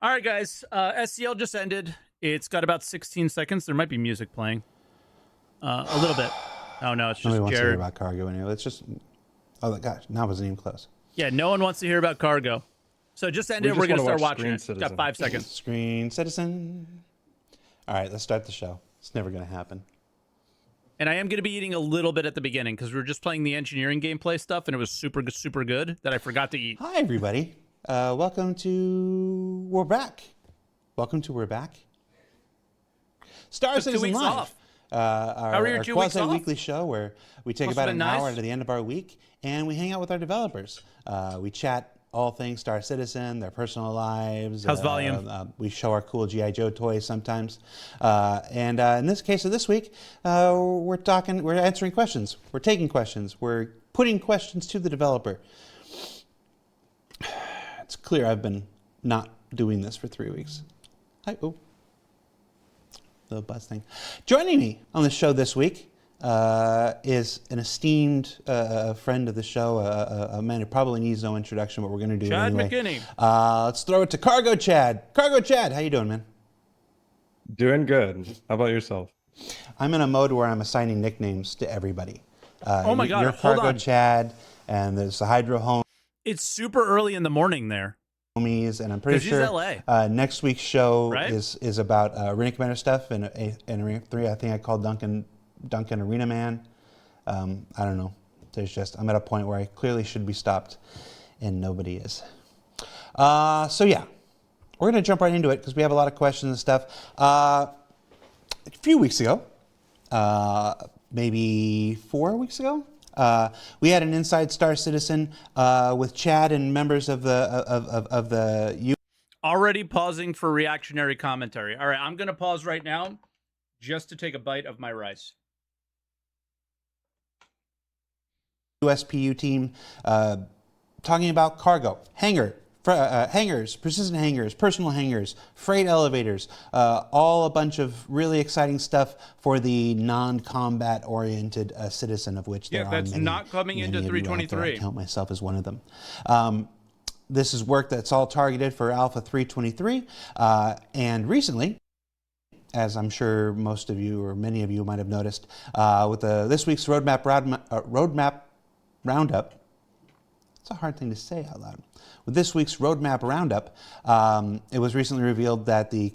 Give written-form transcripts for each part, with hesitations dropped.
All right, guys. SCL just ended. It's got about 16 seconds. There might be music playing. A little bit. Oh, no, it's just Nobody wants to hear Jared. about cargo anyway. Let's just... Oh, gosh. Now it wasn't even close. Yeah, no one wants to hear about cargo. So it just ended. just We're going to wanna start watch watching Screen it. It's got Citizen. 5 seconds. Screen Citizen. All right, let's start the show. It's never going to happen. And I am going to be eating a little bit at the beginning because we were just playing the engineering gameplay stuff, and it was super, super good that I forgot to eat. Hi, everybody. Welcome to... We're back. Welcome to We're Back. Star Took 2 Citizen weeks Live. off. Our were your 2 weeks off? quasi-weekly show where we take Must about have been an hour nice. to the end of our week and we hang out with our developers. We chat all things Star Citizen, their personal lives. How's volume? We show our cool G.I. Joe toys sometimes. And in this case of this week, we're answering questions. We're taking questions. We're putting questions to the developer. It's clear I've been not doing this for 3 weeks. Hi, oh. Little buzz thing. Joining me on the show this week is an esteemed friend of the show, a man who probably needs no introduction, but we're going to do it Chad anyway. McKinney. Let's throw it to Cargo Chad. Cargo Chad, how you doing, man? Doing good. How about yourself? I'm in a mode where I'm assigning nicknames to everybody. Oh my God, You're hold Cargo on. Chad, and there's the Hydro It's super early in the morning there. Homies, and I'm pretty 'Cause he's sure LA. next week's show Right? is about Arena Commander stuff, and Arena 3, I think I called Duncan Arena Man. I don't know. I'm at a point where I clearly should be stopped, and nobody is. So yeah, we're going to jump right into it because we have a lot of questions and stuff. A few weeks ago, maybe 4 weeks ago, we had an Inside Star Citizen with Chad and members of the Already pausing for reactionary commentary. All right, I'm going to pause right now just to take a bite of my rice. USPU team talking about cargo, hangars, persistent hangars, personal hangars, freight elevators, all a bunch of really exciting stuff for the non-combat oriented citizen, of which there are that's many, not coming many into of you out there. 323. I count myself as one of them. This is work that's all targeted for Alpha 323, and recently, as I'm sure most of you or many of you might have noticed, with this week's roadmap roundup. It's a hard thing to say out loud. With this week's roadmap roundup, it was recently revealed that the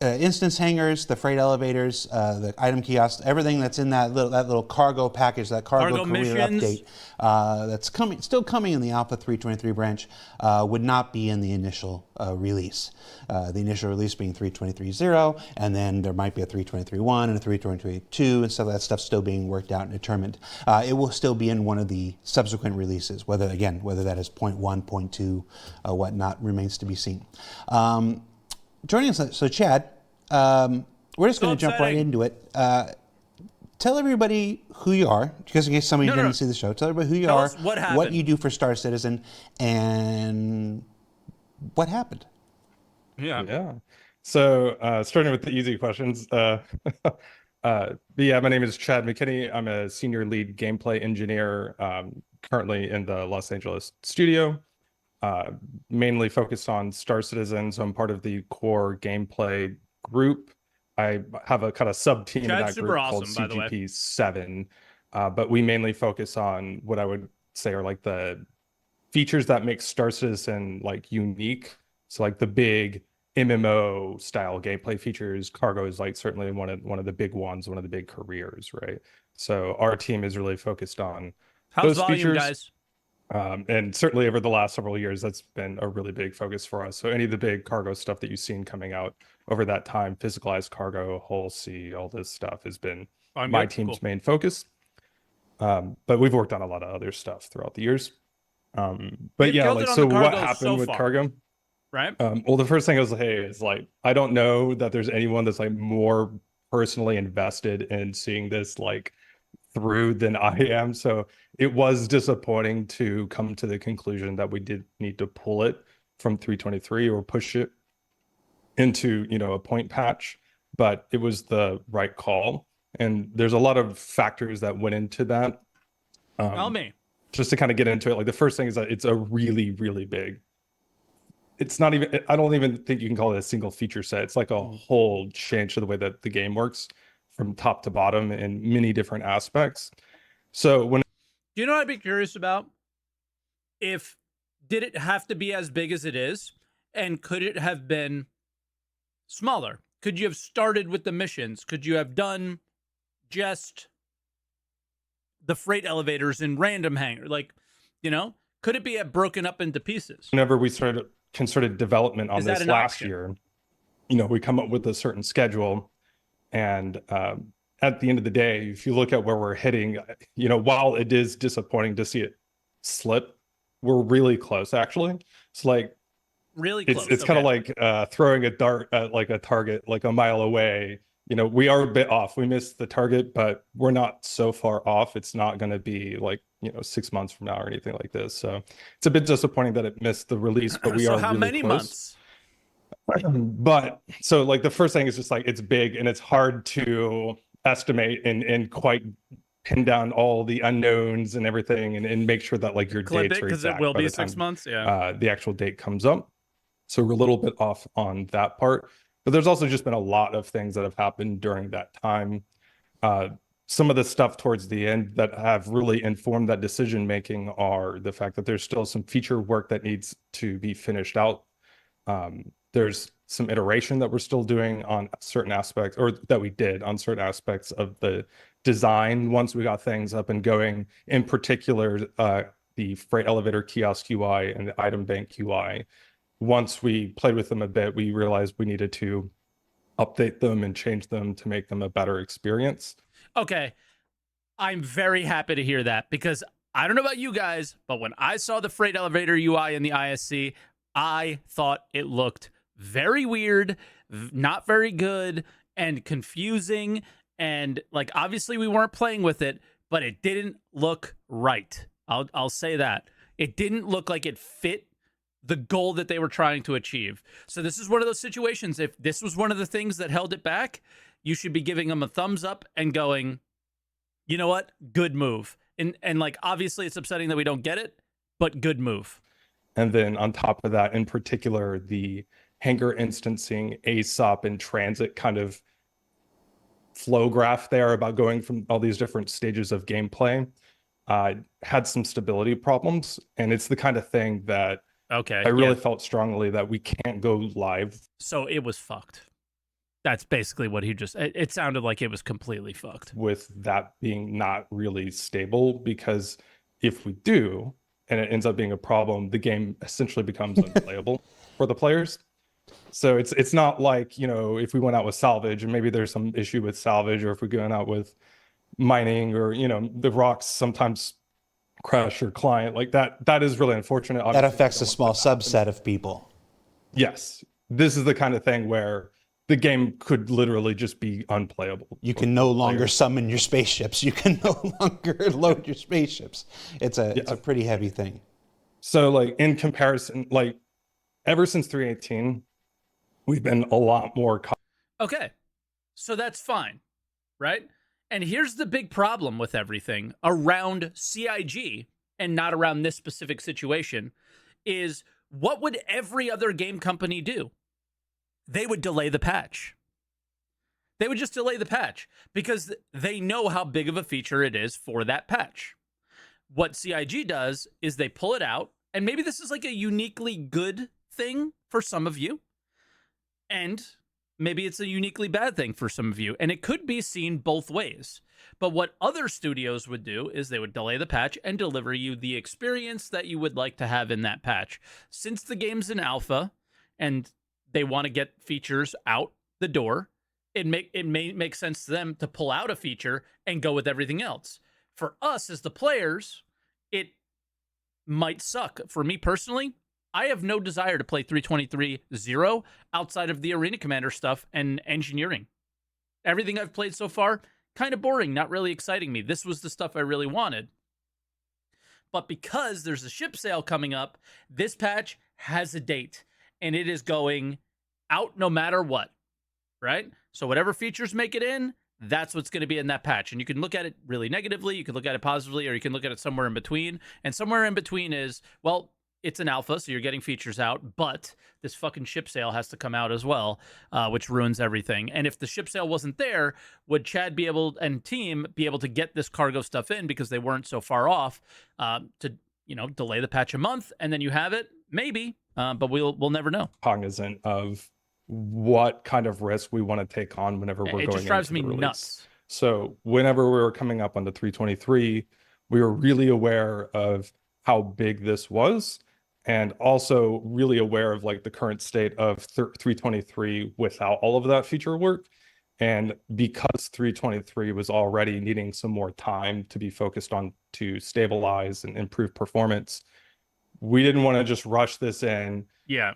instance hangars, the freight elevators, the item kiosks, everything that's in that little cargo package, that cargo career missions. update, that's still coming in the Alpha 323 branch, would not be in the initial release. The initial release being 323.0, and then there might be a 323.1 and a 323.2, and so that stuff's still being worked out and determined. It will still be in one of the subsequent releases, whether that is 0.1, 0.2, whatnot, remains to be seen. Joining us, so Chad, we're just going to jump right into it. Tell everybody who you are, just in case somebody didn't see the show. Tell everybody who you Tell are, us what what happened. you do for Star Citizen, and what happened. Yeah. So starting with the easy questions. But yeah, my name is Chad McKinney. I'm a senior lead gameplay engineer, currently in the Los Angeles studio. Mainly focused on Star Citizen, so I'm part of the core gameplay group. I have a kind of sub-team in Chad's that super group awesome, called by the way. CGP7, but we mainly focus on what I would say are like the features that make Star Citizen like unique. So like the big MMO style gameplay features. Cargo is like certainly one of the big ones, one of the big careers, right? So our team is really focused on How's those volume, features. guys? And certainly over the last several years, that's been a really big focus for us. So any of the big cargo stuff that you've seen coming out over that time, physicalized cargo, Hull C, all this stuff has been my team's main focus. But we've worked on a lot of other stuff throughout the years. But yeah, like, so what happened with cargo? Right. Well, the first thing I was like, hey, is like, I don't know that there's anyone that's like more personally invested in seeing this like through than I am. So it was disappointing to come to the conclusion that we did need to pull it from 323 or push it into, a point patch, but it was the right call. And there's a lot of factors that went into that. Tell me. Just to kind of get into it, like the first thing is that it's a really, really big it's not even, I don't even think you can call it a single feature set. It's like a whole change to the way that the game works from top to bottom in many different aspects. So when Do you know what I'd be curious about? If did it have to be as big as it is, and could it have been smaller? Could you have started with the missions? Could you have done just the freight elevators in random hangar? Like, you know, could it be broken up into pieces? whenever we concerted development on Is that this an last option? year, you know, we come up with a certain schedule, and at the end of the day, if you look at where we're hitting, you know, while it is disappointing to see it slip, we're really close actually. It's like Really close. it's kind of like throwing a dart at like a target like a mile away. You know, we are a bit off. We missed the target, but we're not so far off. It's not going to be like, you know, 6 months from now or anything like this. So it's a bit disappointing that it missed the release, but we so are how really many close. months? But so like the first thing is just like it's big and it's hard to estimate and quite pin down all the unknowns and everything and make sure that like your Clip dates it are because it exact will by be the 6 time months. Yeah. the actual date comes up. So we're a little bit off on that part. But there's also just been a lot of things that have happened during that time. Some of the stuff towards the end that have really informed that decision making are the fact that there's still some feature work that needs to be finished out. There's some iteration that we're still doing on certain aspects, or that we did on certain aspects of the design once we got things up and going. In particular, the freight elevator kiosk UI and the item bank UI. Once we played with them a bit, we realized we needed to update them and change them to make them a better experience. Okay. I'm very happy to hear that because I don't know about you guys, but when I saw the freight elevator UI in the ISC, I thought it looked very weird, not very good, and confusing. And like, obviously, we weren't playing with it, but it didn't look right. I'll say that. It didn't look like it fit the goal that they were trying to achieve. So this is one of those situations. If this was one of the things that held it back, you should be giving them a thumbs up and going, you know what? Good move. And like, obviously it's upsetting that we don't get it, but good move. And then on top of that, in particular, the Hangar instancing, ASOP, and transit kind of flow graph there about going from all these different stages of gameplay had some stability problems. And it's the kind of thing that Okay. I really felt strongly that we can't go live. So it was fucked. That's basically what he just, it sounded like it was completely fucked. With that being not really stable, because if we do, and it ends up being a problem, the game essentially becomes unplayable for the players. So it's not like, you know, if we went out with salvage and maybe there's some issue with salvage, or if we're going out with mining, or, you know, the rocks sometimes crash your client like that. That is really unfortunate. That affects a small subset of people. Yes. This is the kind of thing where the game could literally just be unplayable. You can no longer summon your spaceships. You can no longer load your spaceships. It's a pretty heavy thing. So like in comparison, like ever since 3.18, we've been a lot more. Okay. So that's fine, right? And here's the big problem with everything around CIG and not around this specific situation is what would every other game company do? They would delay the patch. They would just delay the patch because they know how big of a feature it is for that patch. What CIG does is they pull it out, and maybe this is like a uniquely good thing for some of you, and maybe it's a uniquely bad thing for some of you, and it could be seen both ways. But what other studios would do is they would delay the patch and deliver you the experience that you would like to have in that patch. Since the game's in alpha and they want to get features out the door, it may make sense to them to pull out a feature and go with everything else. For us as the players, it might suck. For me personally, I have no desire to play 3.23.0 outside of the Arena Commander stuff and engineering. Everything I've played so far, kind of boring, not really exciting me. This was the stuff I really wanted. But because there's a ship sale coming up, this patch has a date, and it is going out no matter what, right? So whatever features make it in, that's what's going to be in that patch. And you can look at it really negatively, you can look at it positively, or you can look at it somewhere in between. And somewhere in between is, well, it's an alpha, so you're getting features out, but this fucking ship sale has to come out as well, which ruins everything. And if the ship sale wasn't there, would Chad be able and team be able to get this cargo stuff in because they weren't so far off to delay the patch a month and then you have it? Maybe, but we'll never know. Cognizant of what kind of risk we want to take on whenever we're going into the release. It just drives me nuts. So whenever we were coming up on the 323, we were really aware of how big this was, and also really aware of like the current state of 323 without all of that feature work. And because 323 was already needing some more time to be focused on to stabilize and improve performance, we didn't want to just rush this in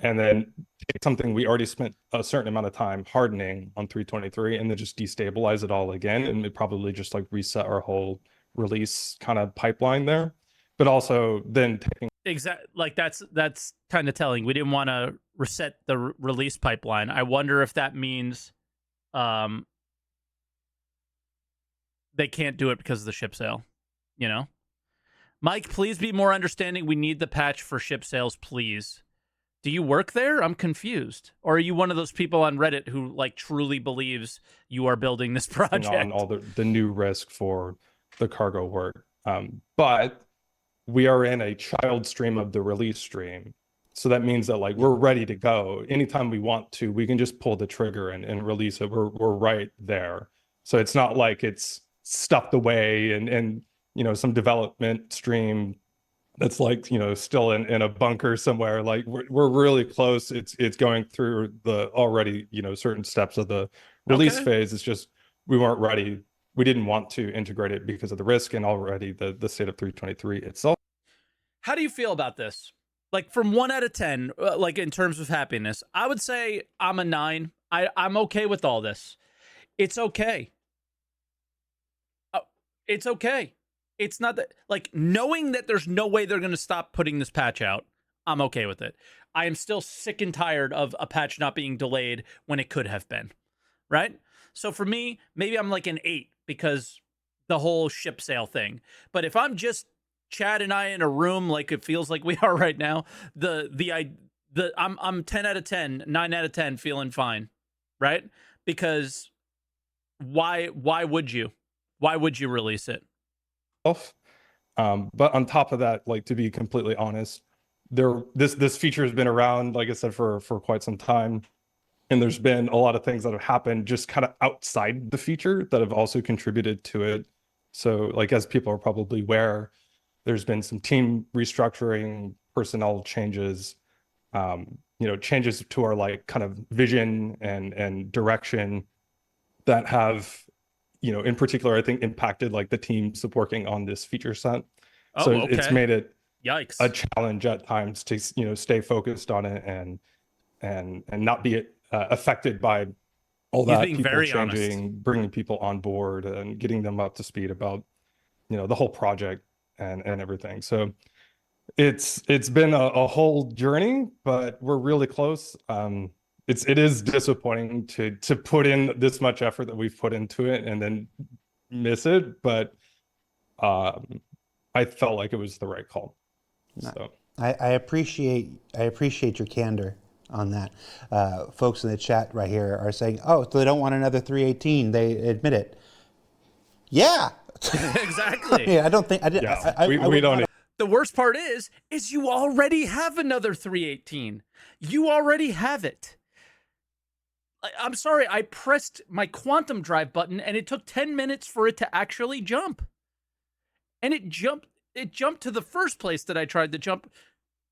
and then take something we already spent a certain amount of time hardening on 323 and then just destabilize it all again, and it probably just like reset our whole release kind of pipeline there. But also then taking like that's kind of telling. We didn't want to reset the release pipeline. I wonder if that means they can't do it because of the ship sale, Mike, please be more understanding. We need the patch for ship sales, please. Do you work there? I'm confused. Or are you one of those people on Reddit who like truly believes you are building this project? On all the new risk for the cargo work. But we are in a child stream of the release stream. So that means that like we're ready to go. Anytime we want to, we can just pull the trigger and release it. We're right there. So it's not like it's stuffed away and some development stream that's like, still in a bunker somewhere. Like we're really close. It's going through the already, certain steps of the release phase. It's just we weren't ready. We didn't want to integrate it because of the risk and already the state of 323 itself. How do you feel about this? Like from 1 out of 10, like in terms of happiness, I would say I'm a 9. I'm okay with all this. It's okay. It's okay. It's not that, like, knowing that there's no way they're going to stop putting this patch out, I'm okay with it. I am still sick and tired of a patch not being delayed when it could have been, right? So for me, maybe I'm like an 8 because the whole ship sale thing. But if I'm just Chad and I in a room like it feels like we are right now, I'm 10 out of 10, 9 out of 10 feeling fine, right? Because why would you? Why would you release it? But on top of that, like, to be completely honest, this feature has been around, like I said, for quite some time, and there's been a lot of things that have happened just kind of outside the feature that have also contributed to it. So like, as people are probably aware, there's been some team restructuring, personnel changes, changes to our like kind of vision and direction that have, in particular, I think impacted like the teams working on this feature set. It's made it a challenge at times to, stay focused on it and not be affected by all that people changing, bringing people on board and getting them up to speed about, the whole project and everything. So it's been a whole journey, but we're really close. It is disappointing to put in this much effort that we've put into it and then miss it, but I felt like it was the right call. So I appreciate your candor on that. Folks in the chat right here are saying, "Oh, so they don't want another 318." They admit it. Yeah, exactly. Yeah, I don't think we don't. The worst part is you already have another 318. You already have it. I'm sorry, I pressed my quantum drive button and it took 10 minutes for it to actually jump. And it jumped to the first place that I tried to jump.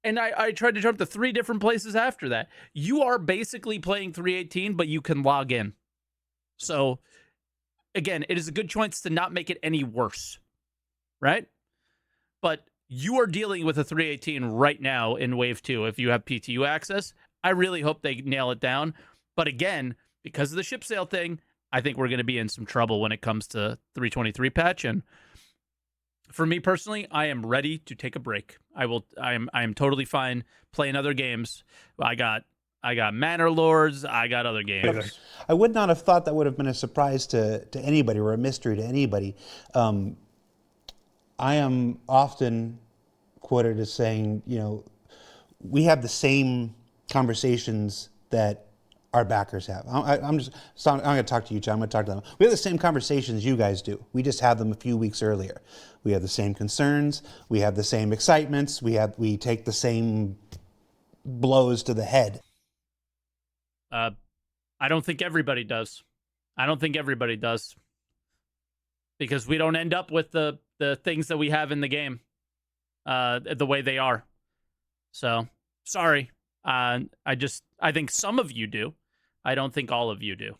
And I tried to jump to 3 different places after that. You are basically playing 318, but you can log in. So, again, it is a good choice to not make it any worse. Right? But you are dealing with a 318 right now in Wave 2 if you have PTU access. I really hope they nail it down. But again, because of the ship sale thing, I think we're going to be in some trouble when it comes to 323 patch. And for me personally, I am ready to take a break. I am totally fine playing other games. I got Manor Lords. I got other games. I would not have thought that would have been a surprise to anybody or a mystery to anybody. I am often quoted as saying, we have the same conversations that our backers have. I'm going to talk to you, Chad. I'm going to talk to them. We have the same conversations you guys do. We just have them a few weeks earlier. We have the same concerns. We have the same excitements. We take the same blows to the head. I don't think everybody does. I don't think everybody does, because we don't end up with the things that we have in the game the way they are. So sorry. I think some of you do. I don't think all of you do.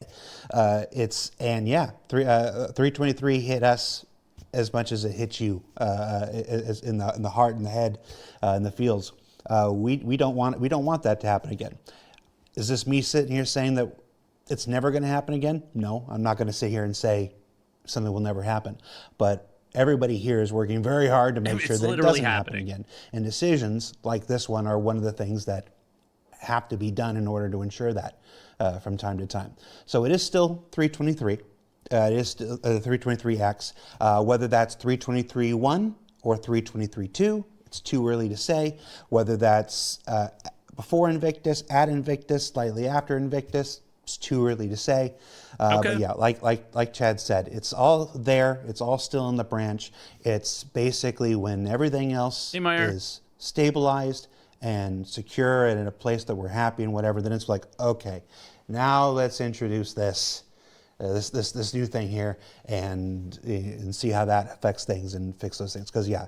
323 hit us as much as it hits you as in the heart and the head in the fields. We don't want that to happen again. Is this me sitting here saying that it's never going to happen again? No, I'm not going to sit here and say something will never happen. But everybody here is working very hard to make sure that it doesn't happen again. And decisions like this one are one of the things that have to be done in order to ensure that from time to time. So it is still 323. It is still 323X. Whether that's 323.1 or 323.2, it's too early to say. Whether that's before Invictus, at Invictus, slightly after Invictus, it's too early to say. Okay. But yeah, like Chad said, it's all there. It's all still in the branch. It's basically when everything else is stabilized and secure and in a place that we're happy and whatever, then it's like, okay, now let's introduce this new thing here and see how that affects things and fix those things. Because yeah,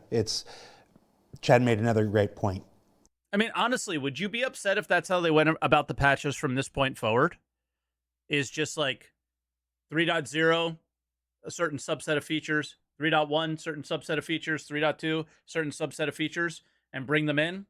Chad made another great point. I mean, honestly, would you be upset if that's how they went about the patches from this point forward? Is just like 3.0, a certain subset of features, 3.1, certain subset of features, 3.2, certain subset of features, and bring them in?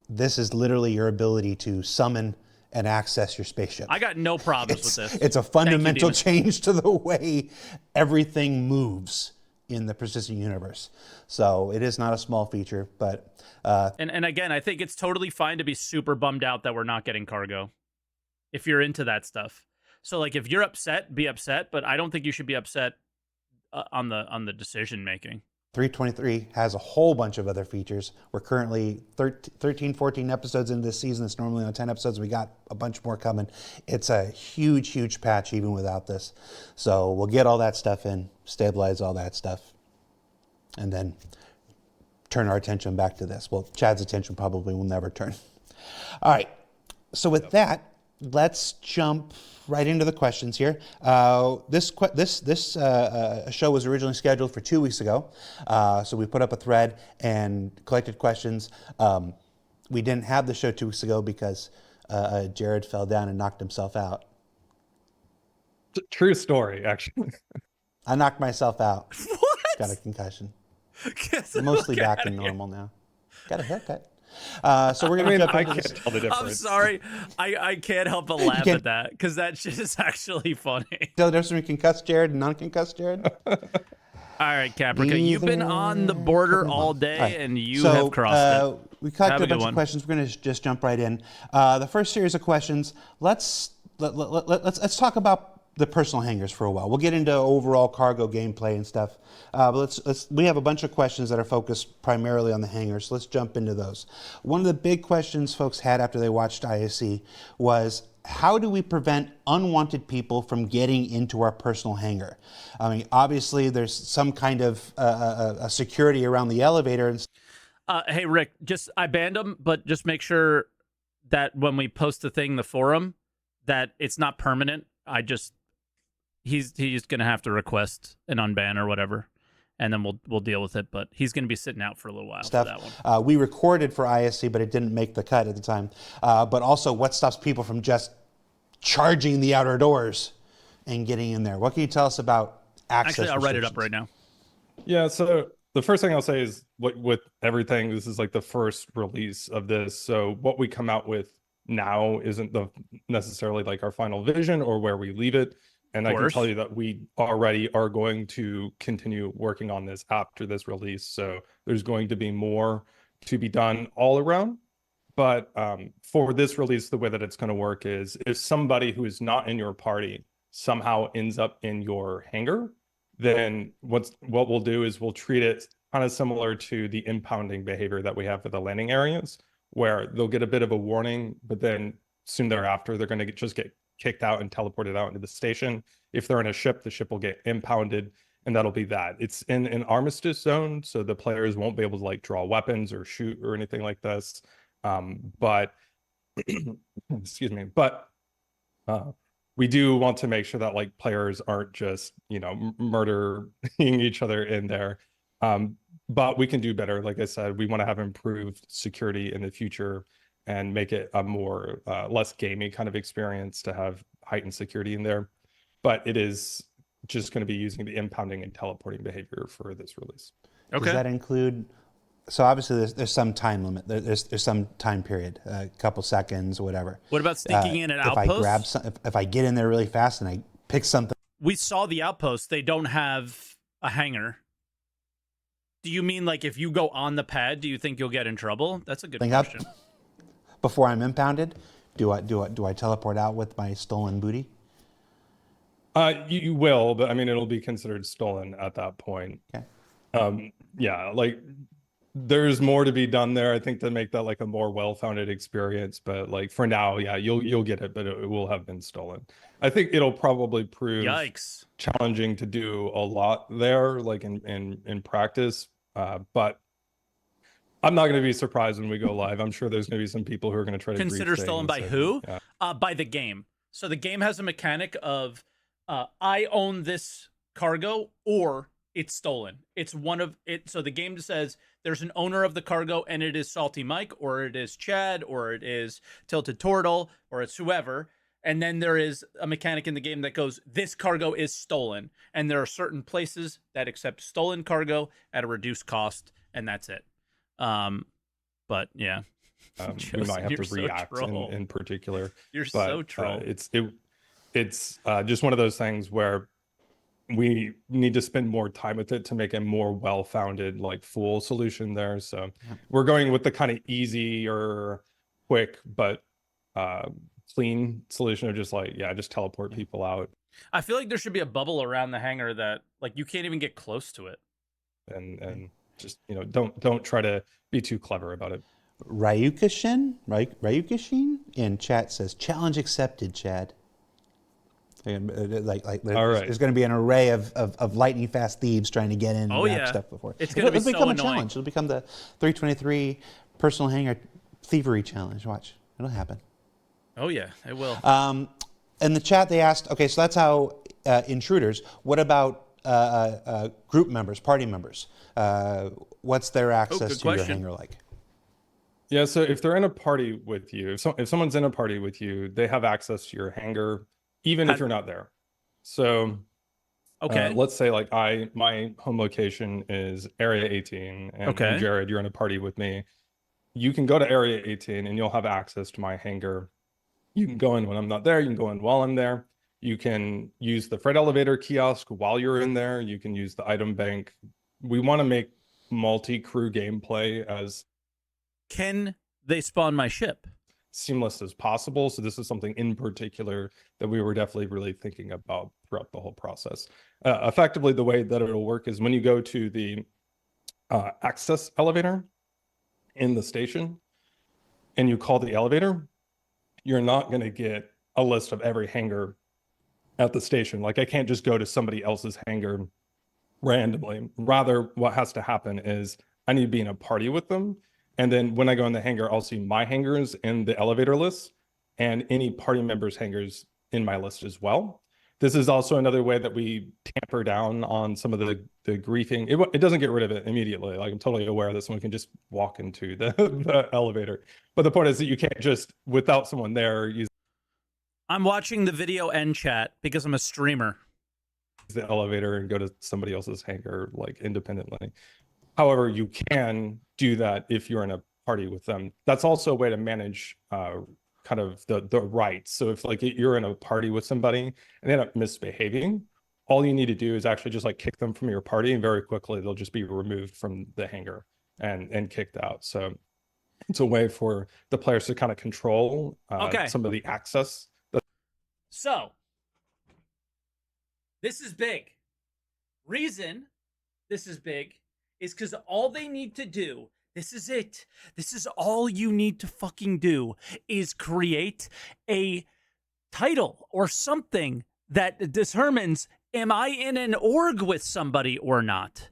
This is literally your ability to summon and access your spaceship. I got no problems with this. It's a fundamental change to the way everything moves in the persistent universe. So it is not a small feature, but... And again, I think it's totally fine to be super bummed out that we're not getting cargo, if you're into that stuff. So like, if you're upset, be upset, but I don't think you should be upset on the decision making. 323 has a whole bunch of other features. We're currently 13, 14 episodes into this season. It's normally on 10 episodes. We got a bunch more coming. It's a huge, huge patch even without this. So we'll get all that stuff in, stabilize all that stuff, and then turn our attention back to this. Well, Chad's attention probably will never turn. All right. So with that, let's jump right into the questions here. This show was originally scheduled for 2 weeks ago, so we put up a thread and collected questions. We didn't have the show 2 weeks ago because Jared fell down and knocked himself out. True story, actually. I knocked myself out. What? Got a concussion. Mostly back and normal now. Got a haircut. So we're gonna jump into this. Can't tell the difference. I'm sorry, I can't help but laugh at that because that shit is actually funny. Tell the difference between concussed Jared and non-concussed Jared. All right, Caprica, you've been on the border all day, and you have crossed it. We collected a bunch of questions. We're going to just jump right in. The first series of questions. Let's talk about the personal hangars for a while. We'll get into overall cargo gameplay and stuff. But we have a bunch of questions that are focused primarily on the hangars. So let's jump into those. One of the big questions folks had after they watched ISC was, how do we prevent unwanted people from getting into our personal hangar? I mean, obviously there's some kind of a security around the elevator. Hey, Rick, I banned him, but just make sure that when we post the forum, that it's not permanent. He's going to have to request an unban or whatever, and then we'll deal with it. But he's going to be sitting out for a little while for that one. We recorded for ISC, but it didn't make the cut at the time. But also, what stops people from just charging the outer doors and getting in there? What can you tell us about access? Actually, I'll write it up right now. Yeah, so the first thing I'll say is with everything, this is like the first release of this. So what we come out with now isn't necessarily like our final vision or where we leave it. And I can tell you that we already are going to continue working on this after this release. So there's going to be more to be done all around. But for this release, the way that it's going to work is if somebody who is not in your party somehow ends up in your hangar, then what we'll do is we'll treat it kind of similar to the impounding behavior that we have for the landing areas, where they'll get a bit of a warning, but then soon thereafter, they're going to just get kicked out and teleported out into the station. If they're in a ship, the ship will get impounded, and that'll be that. It's in an armistice zone, so the players won't be able to like draw weapons or shoot or anything like this. But excuse me, but we do want to make sure that like players aren't just, you know, murdering each other in there. But we can do better. Like I said, we want to have improved security in the future and make it a more less gamey kind of experience to have heightened security in there. But it is just going to be using the impounding and teleporting behavior for this release. Does that include? So obviously, there's some time limit. There's some time period, a couple seconds, whatever. What about sneaking in at if outposts? I grab some, if I get in there really fast and I pick something. We saw the outposts. They don't have a hangar. Do you mean like if you go on the pad, do you think you'll get in trouble? That's a good question. Before I'm impounded, do I teleport out with my stolen booty? You will, but I mean it'll be considered stolen at that point. Okay. Yeah, like there's more to be done there, I think, to make that like a more well-founded experience. But like for now, yeah, you'll get it, but it will have been stolen. I think it'll probably prove challenging to do a lot there, like in practice. But I'm not going to be surprised when we go live. I'm sure there's going to be some people who are going to try to consider stolen by who? Yeah. By the game. So the game has a mechanic of I own this cargo or it's stolen. It's one of it. So the game says there's an owner of the cargo and it is SaltEMike or it is Chad or it is Tilted Turtle or it's whoever. And then there is a mechanic in the game that goes, this cargo is stolen. And there are certain places that accept stolen cargo at a reduced cost, and that's it. But yeah. We might have to react in particular. You're so troll. It's just one of those things where we need to spend more time with it to make a more well-founded, like full solution there. So we're going with the kind of easy or quick, but clean solution of just like, just teleport people out. I feel like there should be a bubble around the hangar that like you can't even get close to it. And just, you know, don't try to be too clever about it. Ryukishin in chat says challenge accepted, Chad. Like there's going to be an array of lightning fast thieves trying to get in and grab stuff before. It'll become a challenge. It'll become the 323 personal hangar thievery challenge. Watch, it'll happen. Oh yeah, it will. In the chat they asked, okay, so that's how intruders. What about group members, party members? What's their access to your hangar like? Yeah, so if they're in a party with you, if someone's in a party with you, they have access to your hangar, even if you're not there. So, let's say like my home location is Area 18, and Jared, you're in a party with me. You can go to Area 18, and you'll have access to my hangar. You can go in when I'm not there. You can go in while I'm there. You can use the freight elevator kiosk while you're in there. You can use the item bank. We want to make multi-crew gameplay as can they spawn my ship seamless as possible. So this is something in particular that we were definitely really thinking about throughout the whole process. Effectively, the way that it'll work is when you go to the access elevator in the station and you call the elevator, you're not going to get a list of every hangar at the station. Like I can't just go to somebody else's hangar randomly. Rather, what has to happen is I need to be in a party with them. And then when I go in the hangar, I'll see my hangars in the elevator list and any party members' hangars in my list as well. This is also another way that we tamper down on some of the griefing. It doesn't get rid of it immediately. Like I'm totally aware that someone can just walk into the elevator. But the point is that you can't just, without someone there, use. I'm watching the video end chat because I'm a streamer. The elevator and go to somebody else's hangar like independently. However, you can do that if you're in a party with them. That's also a way to manage kind of the rights. So if like you're in a party with somebody and they end up misbehaving, all you need to do is actually just like kick them from your party, and very quickly they'll just be removed from the hangar and kicked out. So it's a way for the players to kind of control some of the access. So this is big. Reason this is big is because all they need to do, this is it. This is all you need to fucking do, is create a title or something that determines, am I in an org with somebody or not?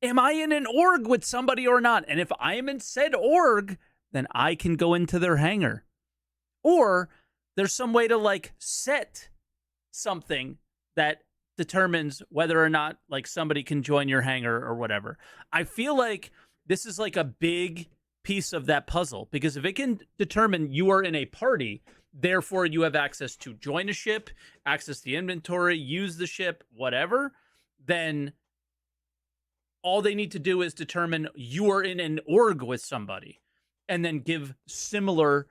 Am I in an org with somebody or not? And if I am in said org, then I can go into their hangar. Or there's some way to like set something that determines whether or not like somebody can join your hangar or whatever. I feel like this is like a big piece of that puzzle, because if it can determine you are in a party, therefore you have access to join a ship, access the inventory, use the ship, whatever, then all they need to do is determine you are in an org with somebody and then give similar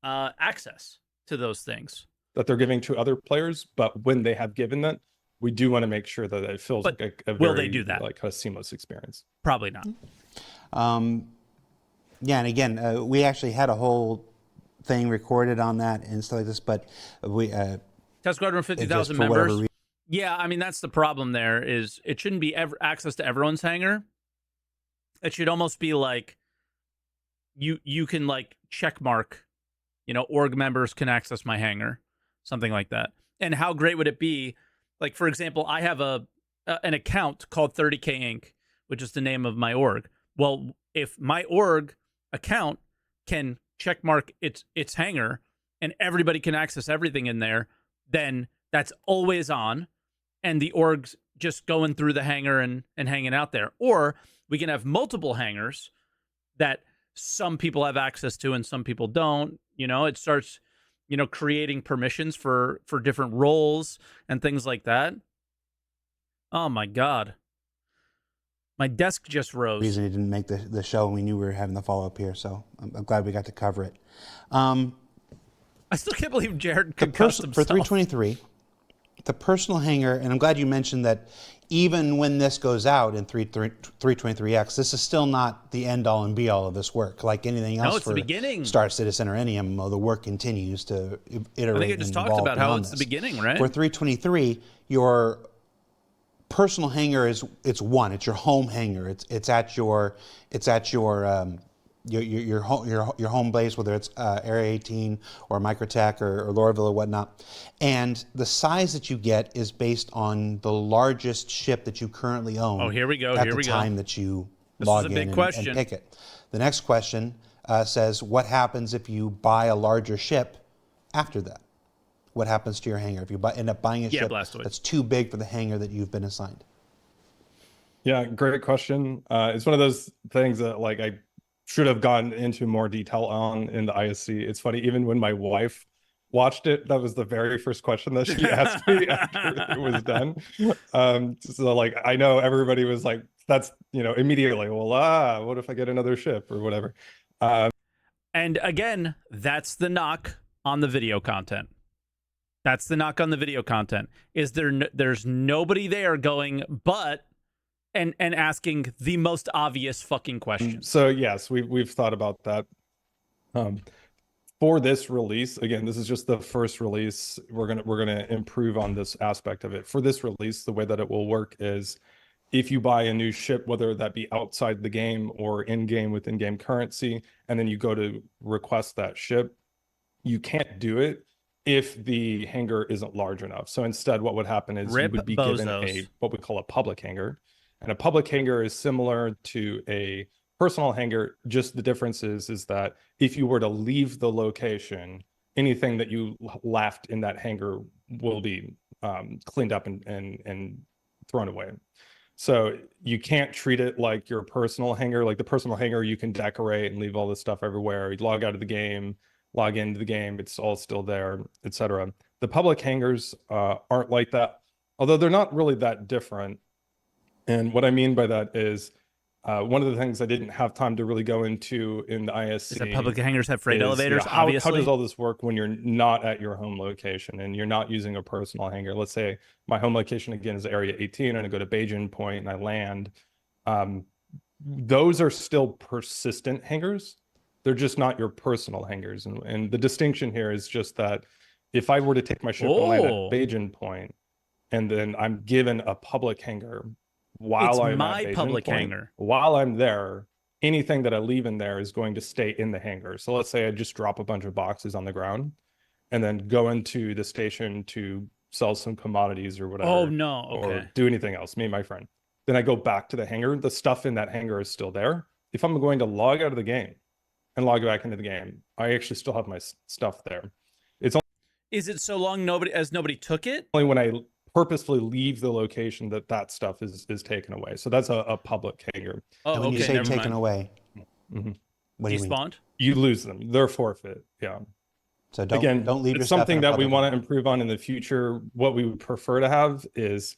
access to those things that they're giving to other players. But when they have given that, we do want to make sure that it feels but like a will very, they do that? like a seamless experience. Probably not. Yeah, and again, we actually had a whole thing recorded on that and stuff like this, but we Test Squadron 50,000 members. Yeah, I mean, that's the problem there, is it shouldn't be access to everyone's hangar. It should almost be like you can like check mark, org members can access my hangar, something like that. And how great would it be? Like, for example, I have an account called 30K Inc., which is the name of my org. Well, if my org account can check mark its hangar and everybody can access everything in there, then that's always on, and the org's just going through the hangar and hanging out there. Or we can have multiple hangars that some people have access to and some people don't. It starts, creating permissions for different roles and things like that. Oh my God. My desk just rose. Reason he didn't make the show, and we knew we were having the follow-up here, so I'm glad we got to cover it. I still can't believe Jared concussed himself. For 323, the personal hangar, and I'm glad you mentioned that even when this goes out in 323X, this is still not the end-all and be-all of this work. Like anything else, it's for the beginning. Star Citizen or any MMO, the work continues to iterate. I think I just talked about how it's the beginning, right? For 323, your personal hangar it's your home hangar. It's at your home base, whether it's Area 18 or Microtech or Lorville or whatnot. And the size that you get is based on the largest ship that you currently own. Oh, here we go. At the time that you log in and pick it. The next question says, what happens if you buy a larger ship after that? What happens to your hangar if you end up buying a ship that's too big for the hangar that you've been assigned? Yeah, great question. It's one of those things that like I should have gone into more detail on in the ISC. It's funny, even when my wife watched it, that was the very first question that she asked me after it was done. So like, I know everybody was like, that's, immediately, well, what if I get another ship or whatever? And again, that's the knock on the video content. That's the knock on the video content. Is there's nobody there going, but, and asking the most obvious fucking question. So yes, we've thought about that. For this release, again, this is just the first release. We're gonna improve on this aspect of it. For this release, the way that it will work is, if you buy a new ship, whether that be outside the game or in-game with in-game currency, and then you go to request that ship, you can't do it if the hangar isn't large enough. So instead, what would happen is you would be given what we call a public hangar. And a public hangar is similar to a personal hangar. Just the difference is that if you were to leave the location, anything that you left in that hangar will be cleaned up and thrown away. So you can't treat it like your personal hangar. Like the personal hangar, you can decorate and leave all this stuff everywhere. You log out of the game, log into the game, it's all still there, etc. The public hangars aren't like that, although they're not really that different. And what I mean by that is, one of the things I didn't have time to really go into in the ISC is that public hangars have freight elevators. How obviously, does all this work when you're not at your home location and you're not using a personal hangar? Let's say my home location again is Area 18, and I go to Beijing Point and I land. Those are still persistent hangars. They're just not your personal hangars. And the distinction here is just that if I were to take my ship and land at Beijing Point, and then I'm given a public hangar, while It's I'm at my basement public point, hangar. while I'm there, anything that I leave in there is going to stay in the hangar. So let's say I just drop a bunch of boxes on the ground and then go into the station to sell some commodities or whatever, Oh no, or okay. do anything else, me and my friend. Then I go back to the hangar. The stuff in that hangar is still there. If I'm going to log out of the game and log back into the game, I actually still have my stuff there. It's Is it so long nobody took it? only when I purposefully leave the location that that stuff is taken away. So that's a public hangar. Oh, And when you okay, say never taken mind. away, Mhm. what do you mean? Despawned? You lose them. They're forfeit. Yeah. So Again, don't leave your it's stuff in something a that we public want to hangar. improve on in the future. What we would prefer to have is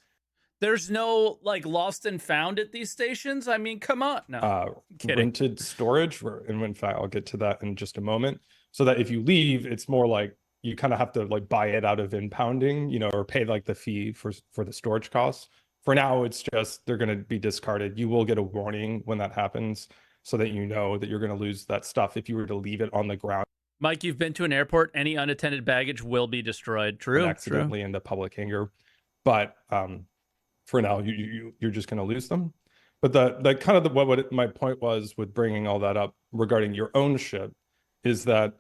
There's no like lost and found at these stations. I mean, come on. No, kidding. rented storage, and in fact, I'll get to that in just a moment. So that if you leave, it's more like you kind of have to like buy it out of impounding, you know, or pay like the fee for the storage costs. For now, it's just they're going to be discarded. You will get a warning when that happens, so that you know that you're going to lose that stuff if you were to leave it on the ground. Mike, you've been to an airport. Any unattended baggage will be destroyed. And True. accidentally in the public hangar. But for now, you're just going to lose them. But the kind of what my point was with bringing all that up regarding your own ship is that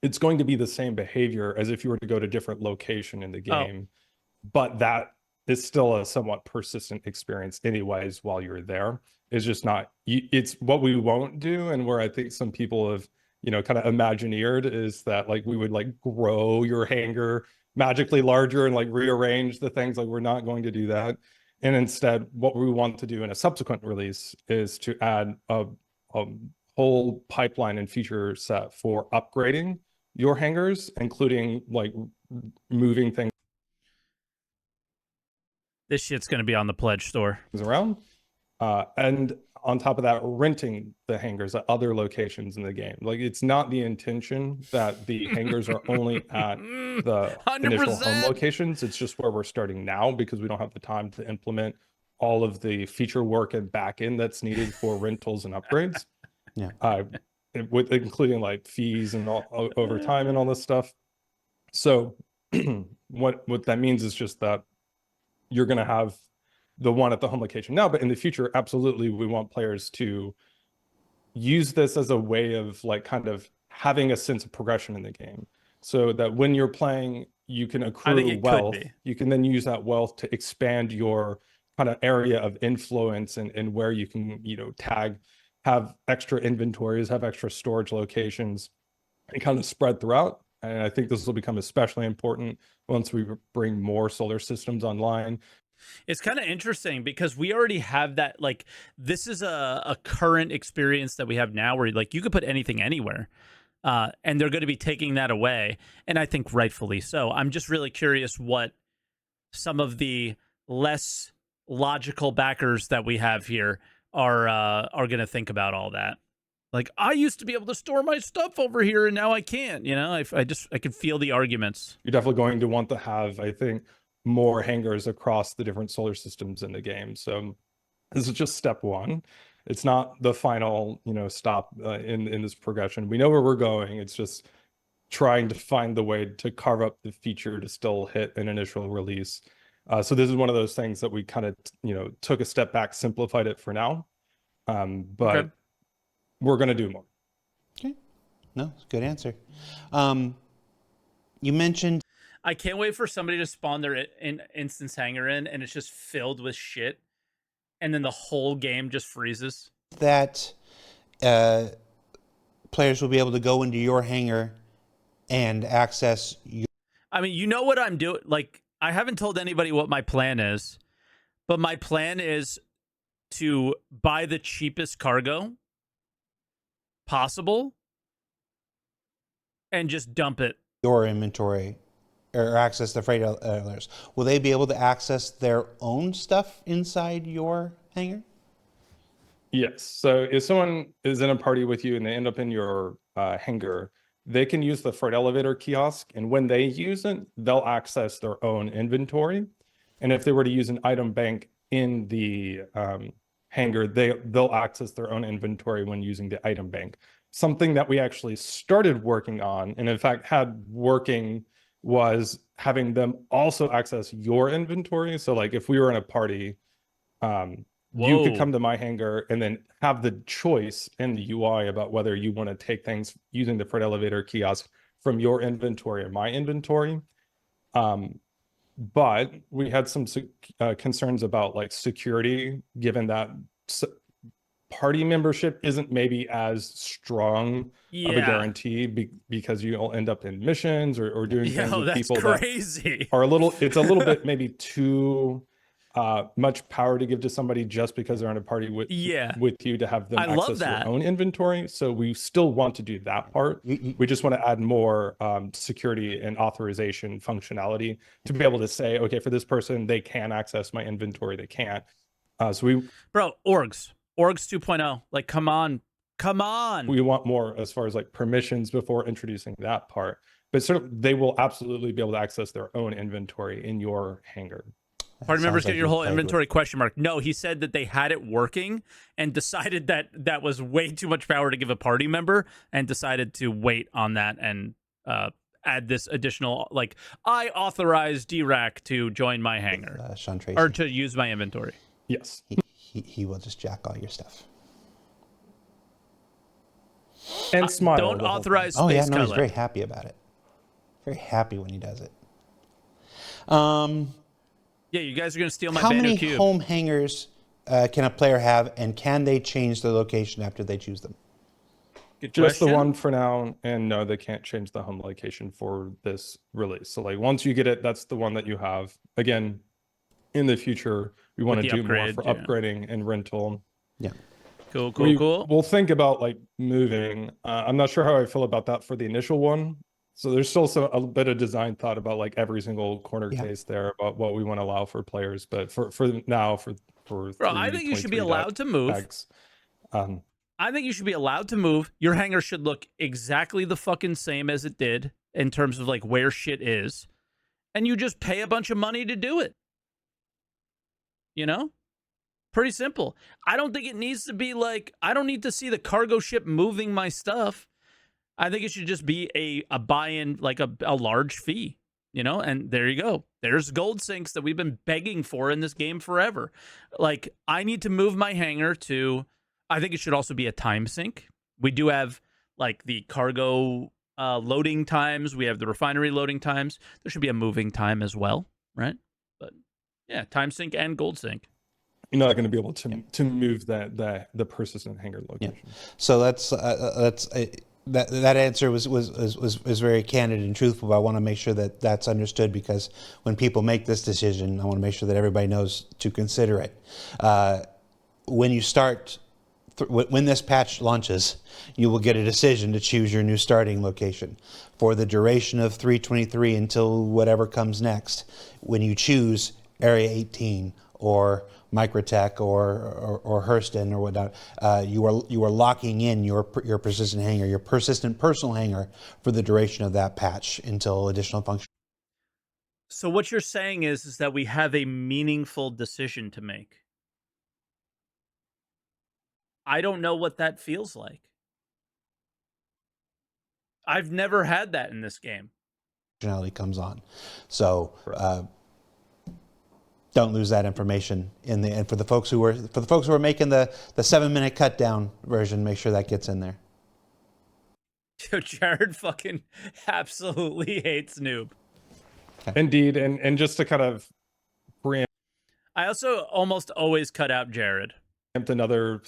it's going to be the same behavior as if you were to go to a different location in the game, but that is still a somewhat persistent experience anyways while you're there. It's just not, it's what we won't do, and where I think some people have, you know, kind of imagineered is that like we would like grow your hangar magically larger and like rearrange the things. Like we're not going to do that. And instead, what we want to do in a subsequent release is to add a whole pipeline and feature set for upgrading your hangars, including like moving things This shit's going to be on the pledge store. around. And on top of that, renting the hangars at other locations in the game. Like it's not the intention that the hangars are only at the 100%. initial home locations. It's just where we're starting now because we don't have the time to implement all of the feature work and backend that's needed for rentals and upgrades. Yeah. With including like fees and all over time and all this stuff. So what that means is just that you're going to have the one at the home location now, but in the future, absolutely, we want players to use this as a way of like kind of having a sense of progression in the game, so that when you're playing, you can accrue wealth. You can then use that wealth to expand your kind of area of influence and where you can, you know, tag, have extra inventories, have extra storage locations, and kind of spread throughout. And I think this will become especially important once we bring more solar systems online. It's kind of interesting because we already have that. Like, this is a current experience that we have now where like you could put anything anywhere, and they're going to be taking that away. And I think rightfully so. I'm just really curious what some of the less logical backers that we have here are going to think about all that. Like, I used to be able to store my stuff over here and now I can't, you know. I can feel the arguments. You're definitely going to want to have, I think, more hangars across the different solar systems in the game. So this is just step one. It's not the final, you know, stop in this progression. We know where we're going. It's just trying to find the way to carve up the feature to still hit an initial release. So this is one of those things that we kind of, you know, took a step back, simplified it for now, but Okay. we're going to do more. Okay. No, it's a good answer. You mentioned, I can't wait for somebody to spawn their instance hangar in and it's just filled with shit, and then the whole game just freezes. that players will be able to go into your hangar and access your... I mean, you know what I'm doing? Like, I haven't told anybody what my plan is, but my plan is to buy the cheapest cargo possible and just dump it. your inventory or access the freight elevators. Will they be able to access their own stuff inside your hangar? Yes. So if someone is in a party with you and they end up in your hangar, they can use the freight elevator kiosk. And when they use it, they'll access their own inventory. And if they were to use an item bank in the hangar, they'll access their own inventory when using the item bank. Something that we actually started working on, and in fact had working, was having them also access your inventory. So like if we were in a party, you could Whoa. come to my hangar and then have the choice in the UI about whether you want to take things using the freight elevator kiosk from your inventory or my inventory. But we had some concerns about like security, given that party membership isn't maybe as strong of a Yeah. guarantee because you'll end up in missions or doing things Yo, with that's people crazy. that are it's a little bit maybe too much power to give to somebody just because they're on a party with Yeah. you to have them I love access their that. own inventory. So we still want to do that part. We just want to add more security and authorization functionality to be able to say, okay, for this person, they can access my inventory, they can't. Bro, orgs 2.0. Like, come on. We want more as far as like permissions before introducing that part. But sort of, they will absolutely be able to access their own inventory in your hangar. Party members get your whole inventory question mark. No, he said that they had it working and decided that that was way too much power to give a party member and decided to wait on that and add this additional, like, I authorize D-Rack to join my hangar Sean Tracy. or to use my inventory. Yes. He will just jack all your stuff. And smile. Don't authorize Space Space yeah, no, Cutlet. he's very happy about it. Very happy when he does it. Yeah, you guys are going to steal my How Banu many Cube. home hangars can a player have, and can they change their location after they choose them? Good Just the question. one for now, and no, they can't change the home location for this release. So like once you get it, that's the one that you have. Again, in the future, we want to do more for upgrading and rental. Yeah. Cool. We'll think about like moving. I'm not sure how I feel about that for the initial one. So there's still a bit of design thought about like every single corner case there about what we want to allow for players. But for now, for Bro, I think you should be allowed to move. I think you should be allowed to move. Your hangar should look exactly the fucking same as it did in terms of like where shit is. And you just pay a bunch of money to do it. You know? Pretty simple. I don't think it needs to be like, I don't need to see the cargo ship moving my stuff. I think it should just be a buy-in, like a large fee, you know? And there you go. There's gold sinks that we've been begging for in this game forever. Like, I need to move my hangar to, I think it should also be a time sink. We do have, like, the cargo loading times. We have the refinery loading times. There should be a moving time as well, right? But, yeah, time sink and gold sink. You're not going to be able to move the persistent hangar location. Yeah. So that answer was very candid and truthful. But I want to make sure that that's understood, because when people make this decision, I want to make sure that everybody knows to consider it. When you start, when this patch launches, you will get a decision to choose your new starting location for the duration of 3.23 until whatever comes next. When you choose Area 18 or Microtech or Hurston or whatnot, you are locking in your persistent hangar, your persistent personal hangar, for the duration of that patch until additional function. So what you're saying is that we have a meaningful decision to make. I don't know what that feels like. I've never had that in this game. Functionality comes on, so. Don't lose that information and for the folks who are making the 7-minute cut down version, make sure that gets in there. Yo, Jared fucking absolutely hates Noob. Okay. Indeed, and just to kind of preempt, I also almost always cut out Jared. Another,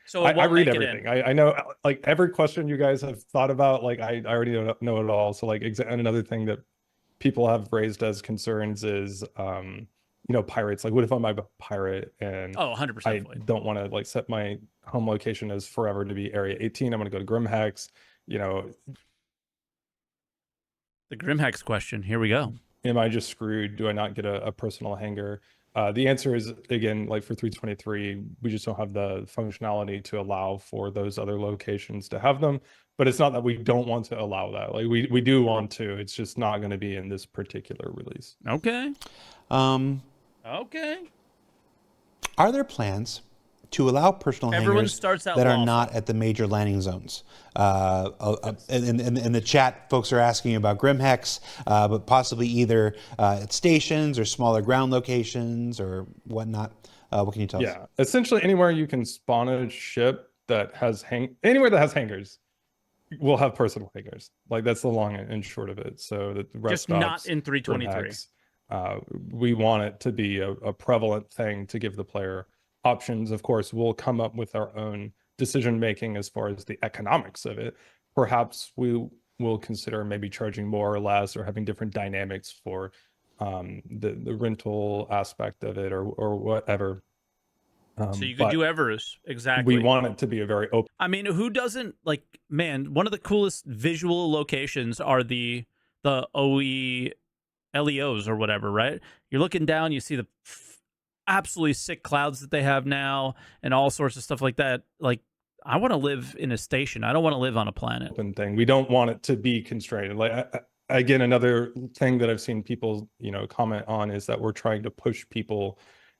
so I read everything. I know, like, every question you guys have thought about, like I already know it all. So like, and another thing that people have raised as concerns is pirates. Like, what if I'm a pirate and 100% I don't want to like set my home location as forever to be Area 18? I'm going to go to Grimhex. The Grimhex question. Here we go. Am I just screwed? Do I not get a personal hangar? The answer is, again, like for 3.23, we just don't have the functionality to allow for those other locations to have them. But it's not that we don't want to allow that. Like, we do want to. It's just not going to be in this particular release. Okay. Okay. Are there plans to allow personal hangars that are not at the major landing zones? In the chat, folks are asking about Grimhex, but possibly either at stations or smaller ground locations or whatnot. What can you tell us? Yeah, essentially anywhere you can spawn a ship that has anywhere that has hangars will have personal hangars. Like that's the long and short of it. So the rest Just not stops, in 323. brimhacks, we want it to be a prevalent thing to give the player options. Of course, we'll come up with our own decision making as far as the economics of it. Perhaps we will consider maybe charging more or less, or having different dynamics for the rental aspect of it, or whatever. So you could But do Everus. Exactly. we want it to be a very open. I mean, who doesn't like? Man, one of the coolest visual locations are the OE LEOs or whatever. Right? You're looking down, you see the absolutely sick clouds that they have now, and all sorts of stuff like that. Like, I want to live in a station. I don't want to live on a planet. Open thing. We don't want it to be constrained. Like again, another thing that I've seen people, comment on is that we're trying to push people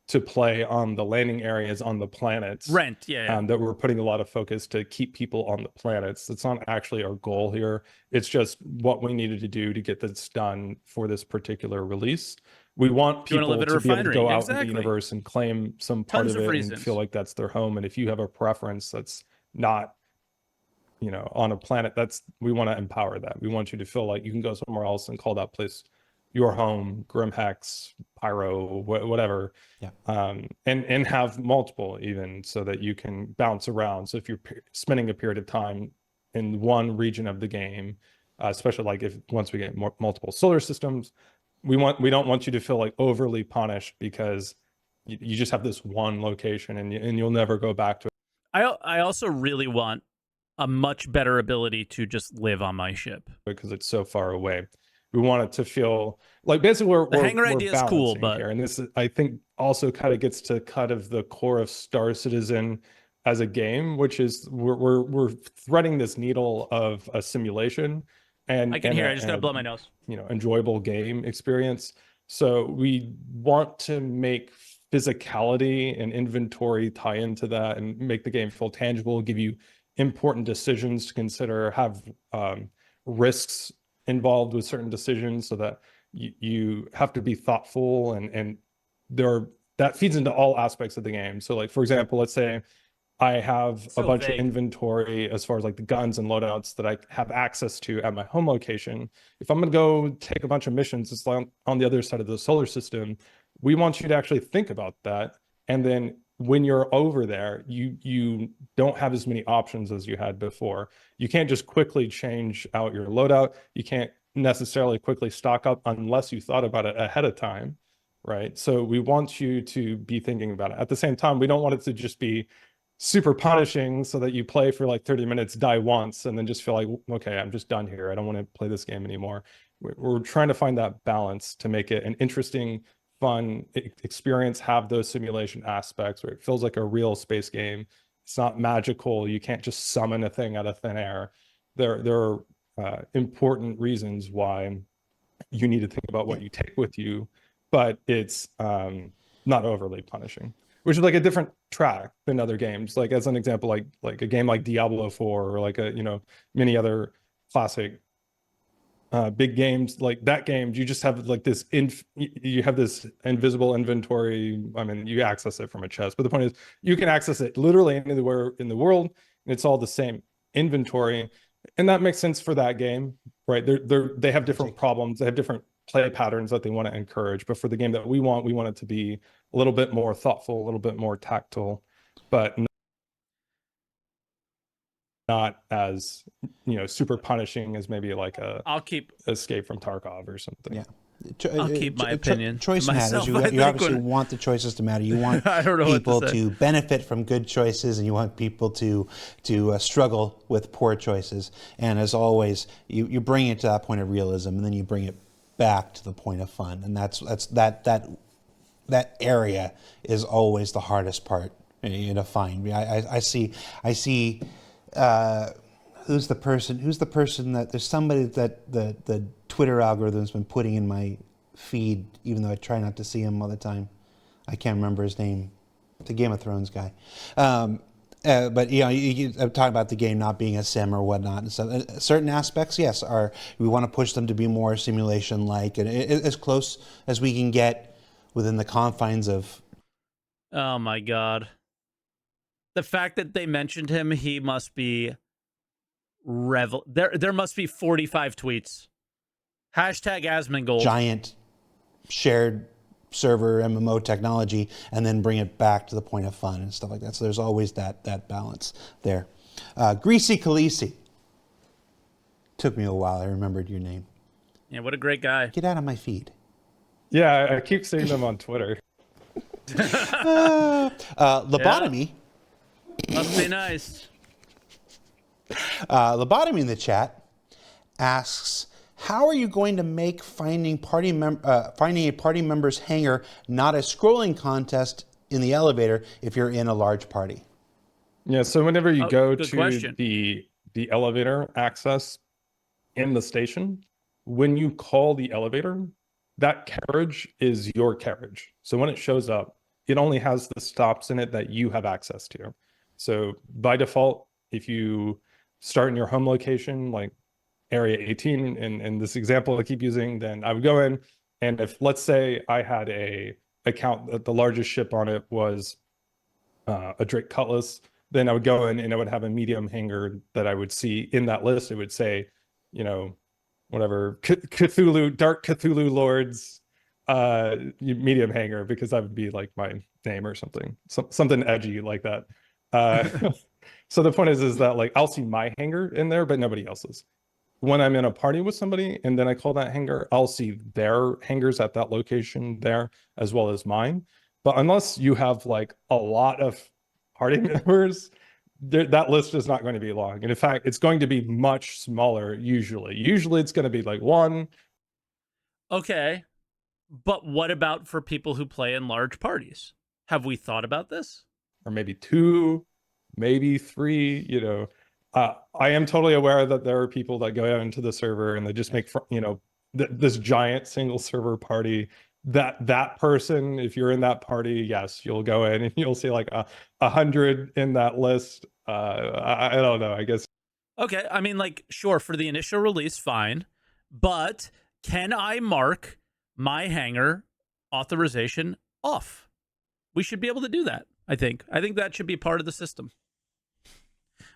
to play on the landing areas on the planets. Rent, yeah. That we're putting a lot of focus to keep people on the planets. That's not actually our goal here. It's just what we needed to do to get this done for this particular release. We want people to be able to go out in the universe and claim some part of it and feel like that's their home. And if you have a preference that's not, on a planet, we want to empower that. We want you to feel like you can go somewhere else and call that place your home, Grimhex, Pyro, whatever. Yeah. And have multiple even, so that you can bounce around. So if you're spending a period of time in one region of the game, especially like once we get multiple solar systems, we don't want you to feel like overly punished because you just have this one location and you'll never go back to it. I also really want a much better ability to just live on my ship because it's so far away. We want it to feel like basically the hangar idea is cool, but here. And this I think also kind of gets to cut of the core of Star Citizen as a game, which is we're threading this needle of a simulation and I can hear. I just gotta blow my nose. Enjoyable game experience. So we want to make physicality and inventory tie into that and make the game feel tangible, give you important decisions to consider, have risks involved with certain decisions, so that you have to be thoughtful and that feeds into all aspects of the game. So like, for example, let's say I have a bunch of inventory as far as like the guns and loadouts that I have access to at my home location. If I'm going to go take a bunch of missions, it's like on the other side of the solar system, we want you to actually think about that. And then when you're over there, you don't have as many options as you had before. You can't just quickly change out your loadout. You can't necessarily quickly stock up unless you thought about it ahead of time, right? So we want you to be thinking about it. At the same time, we don't want it to just be super punishing so that you play for like 30 minutes, die once, and then just feel like, okay, I'm just done here. I don't want to play this game anymore. We're trying to find that balance to make it an interesting, fun experience, have those simulation aspects where it feels like a real space game. It's not magical. You can't just summon a thing out of thin air. There are important reasons why you need to think about what you take with you, but it's not overly punishing, which is like a different track than other games. Like as an example, like a game like Diablo 4 or like many other classic big games like that game, you just have like this you have this invisible inventory. I mean, you access it from a chest, but the point is you can access it literally anywhere in the world, and it's all the same inventory. And that makes sense for that game, right? They have different problems, they have different play patterns that they want to encourage. But for the game that we want it to be a little bit more thoughtful, a little bit more tactile, but not as super punishing as maybe like I'll keep Escape from Tarkov or something. Yeah. I'll keep my opinion. Choice matters. You obviously want the choices to matter. You want people to benefit from good choices, and you want people to struggle with poor choices. And as always, you bring it to that point of realism, and then you bring it back to the point of fun. And that area is always the hardest part to find. I see. Who's the person that there's somebody that the Twitter algorithm's been putting in my feed, even though I try not to see him all the time. I can't remember his name. The Game of Thrones guy. But I'm talking about the game not being a sim or whatnot. And so certain aspects, yes, we want to push them to be more simulation-like and as close as we can get within the confines of Oh my god. The fact that they mentioned him, he must be there must be 45 tweets. Hashtag Asmongold. Giant shared server MMO technology, and then bring it back to the point of fun and stuff like that. So there's always that balance there. Greasy Khaleesi. Took me a while. I remembered your name. Yeah, what a great guy. Get out of my feed. Yeah, I keep seeing them on Twitter. Lobotomy. Yeah. Must be nice. Lobotomy in the chat asks, how are you going to make finding a party member's hangar not a scrolling contest in the elevator if you're in a large party? Yeah, so whenever you go to question. the elevator access in the station, when you call the elevator, that carriage is your carriage. So when it shows up, it only has the stops in it that you have access to. So by default, if you start in your home location, like area 18 in this example I keep using, then I would go in, and if, let's say, I had a account that the largest ship on it was a Drake Cutlass, then I would go in and I would have a medium hangar that I would see in that list. It would say, you know, whatever, Cthulhu, Dark Cthulhu Lords medium hangar, because that would be like my name or something edgy like that. So the point is that, like, I'll see my hangar in there, but nobody else's. When I'm in a party with somebody and then I call that hangar, I'll see their hangars at that location there as well as mine. But unless you have like a lot of party members, that list is not going to be long. And in fact, it's going to be much smaller usually. Usually it's going to be like one. Okay. But what about for people who play in large parties? Have we thought about this? Or maybe two, maybe three, you know. I am totally aware that there are people that go out into the server and they just make, you know, this giant single server party. That person, if you're in that party, yes, you'll go in and you'll see like 100 in that list. I don't know, I guess. Okay, I mean, like, sure, for the initial release, fine. But can I mark my hangar authorization off? We should be able to do that, I think. I think that should be part of the system.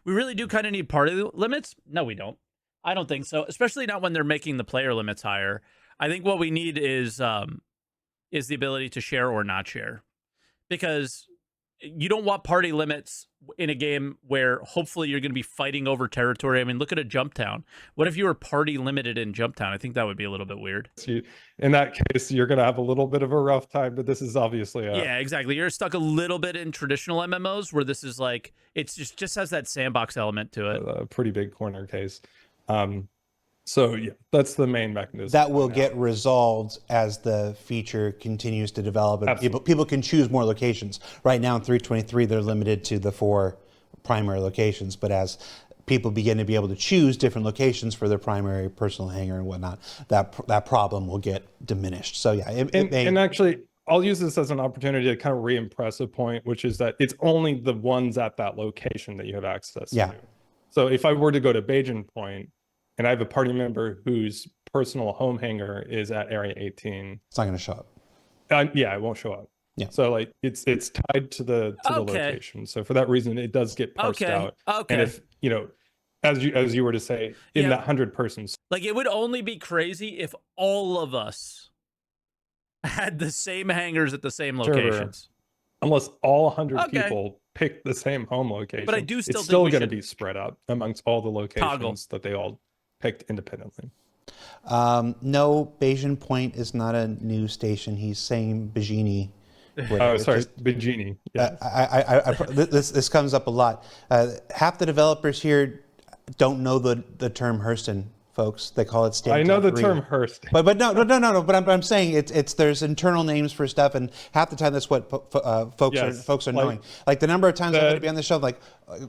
We really do kind of need party limits. No, we don't. I don't think so, especially not when they're making the player limits higher. I think what we need is the ability to share or not share, because you don't want party limits in a game where hopefully you're going to be fighting over territory. I mean, look at a Jump Town. What if you were party limited in Jump Town? I think that would be a little bit weird. In that case, you're going to have a little bit of a rough time, but this is obviously yeah, exactly. You're stuck a little bit in traditional MMOs where this is like, it's just has that sandbox element to it. A pretty big corner case. So yeah, that's the main mechanism. That will get resolved as the feature continues to develop, and people can choose more locations. Right now in 3.23, they're limited to the 4 primary locations, but as people begin to be able to choose different locations for their primary personal hangar and whatnot, that problem will get diminished. So yeah, and actually, I'll use this as an opportunity to kind of re-impress a point, which is that it's only the ones at that location that you have access to. So if I were to go to Bajan Point, and I have a party member whose personal home hangar is at Area 18, it's not going to show up. Yeah, it won't show up. Yeah. So like it's tied to the location. So for that reason, it does get parsed out. Okay. And if, you know, as you were to say, in that 100 persons, like, it would only be crazy if all of us had the same hangars at the same locations. Unless all 100 people pick the same home location. But I do still it's still think going to be spread out amongst all the locations that they all picked independently. No, Bajan Point is not a news station. He's saying Bajini. Oh, sorry, Bajini. Yeah. This comes up a lot. Half the developers here don't know the term Hurston, folks. They call it Stand. I know the term Hurston. But no. But I'm saying it's there's internal names for stuff, and half the time that's what folks are knowing. Like the number of times I'm going to be on the show, like,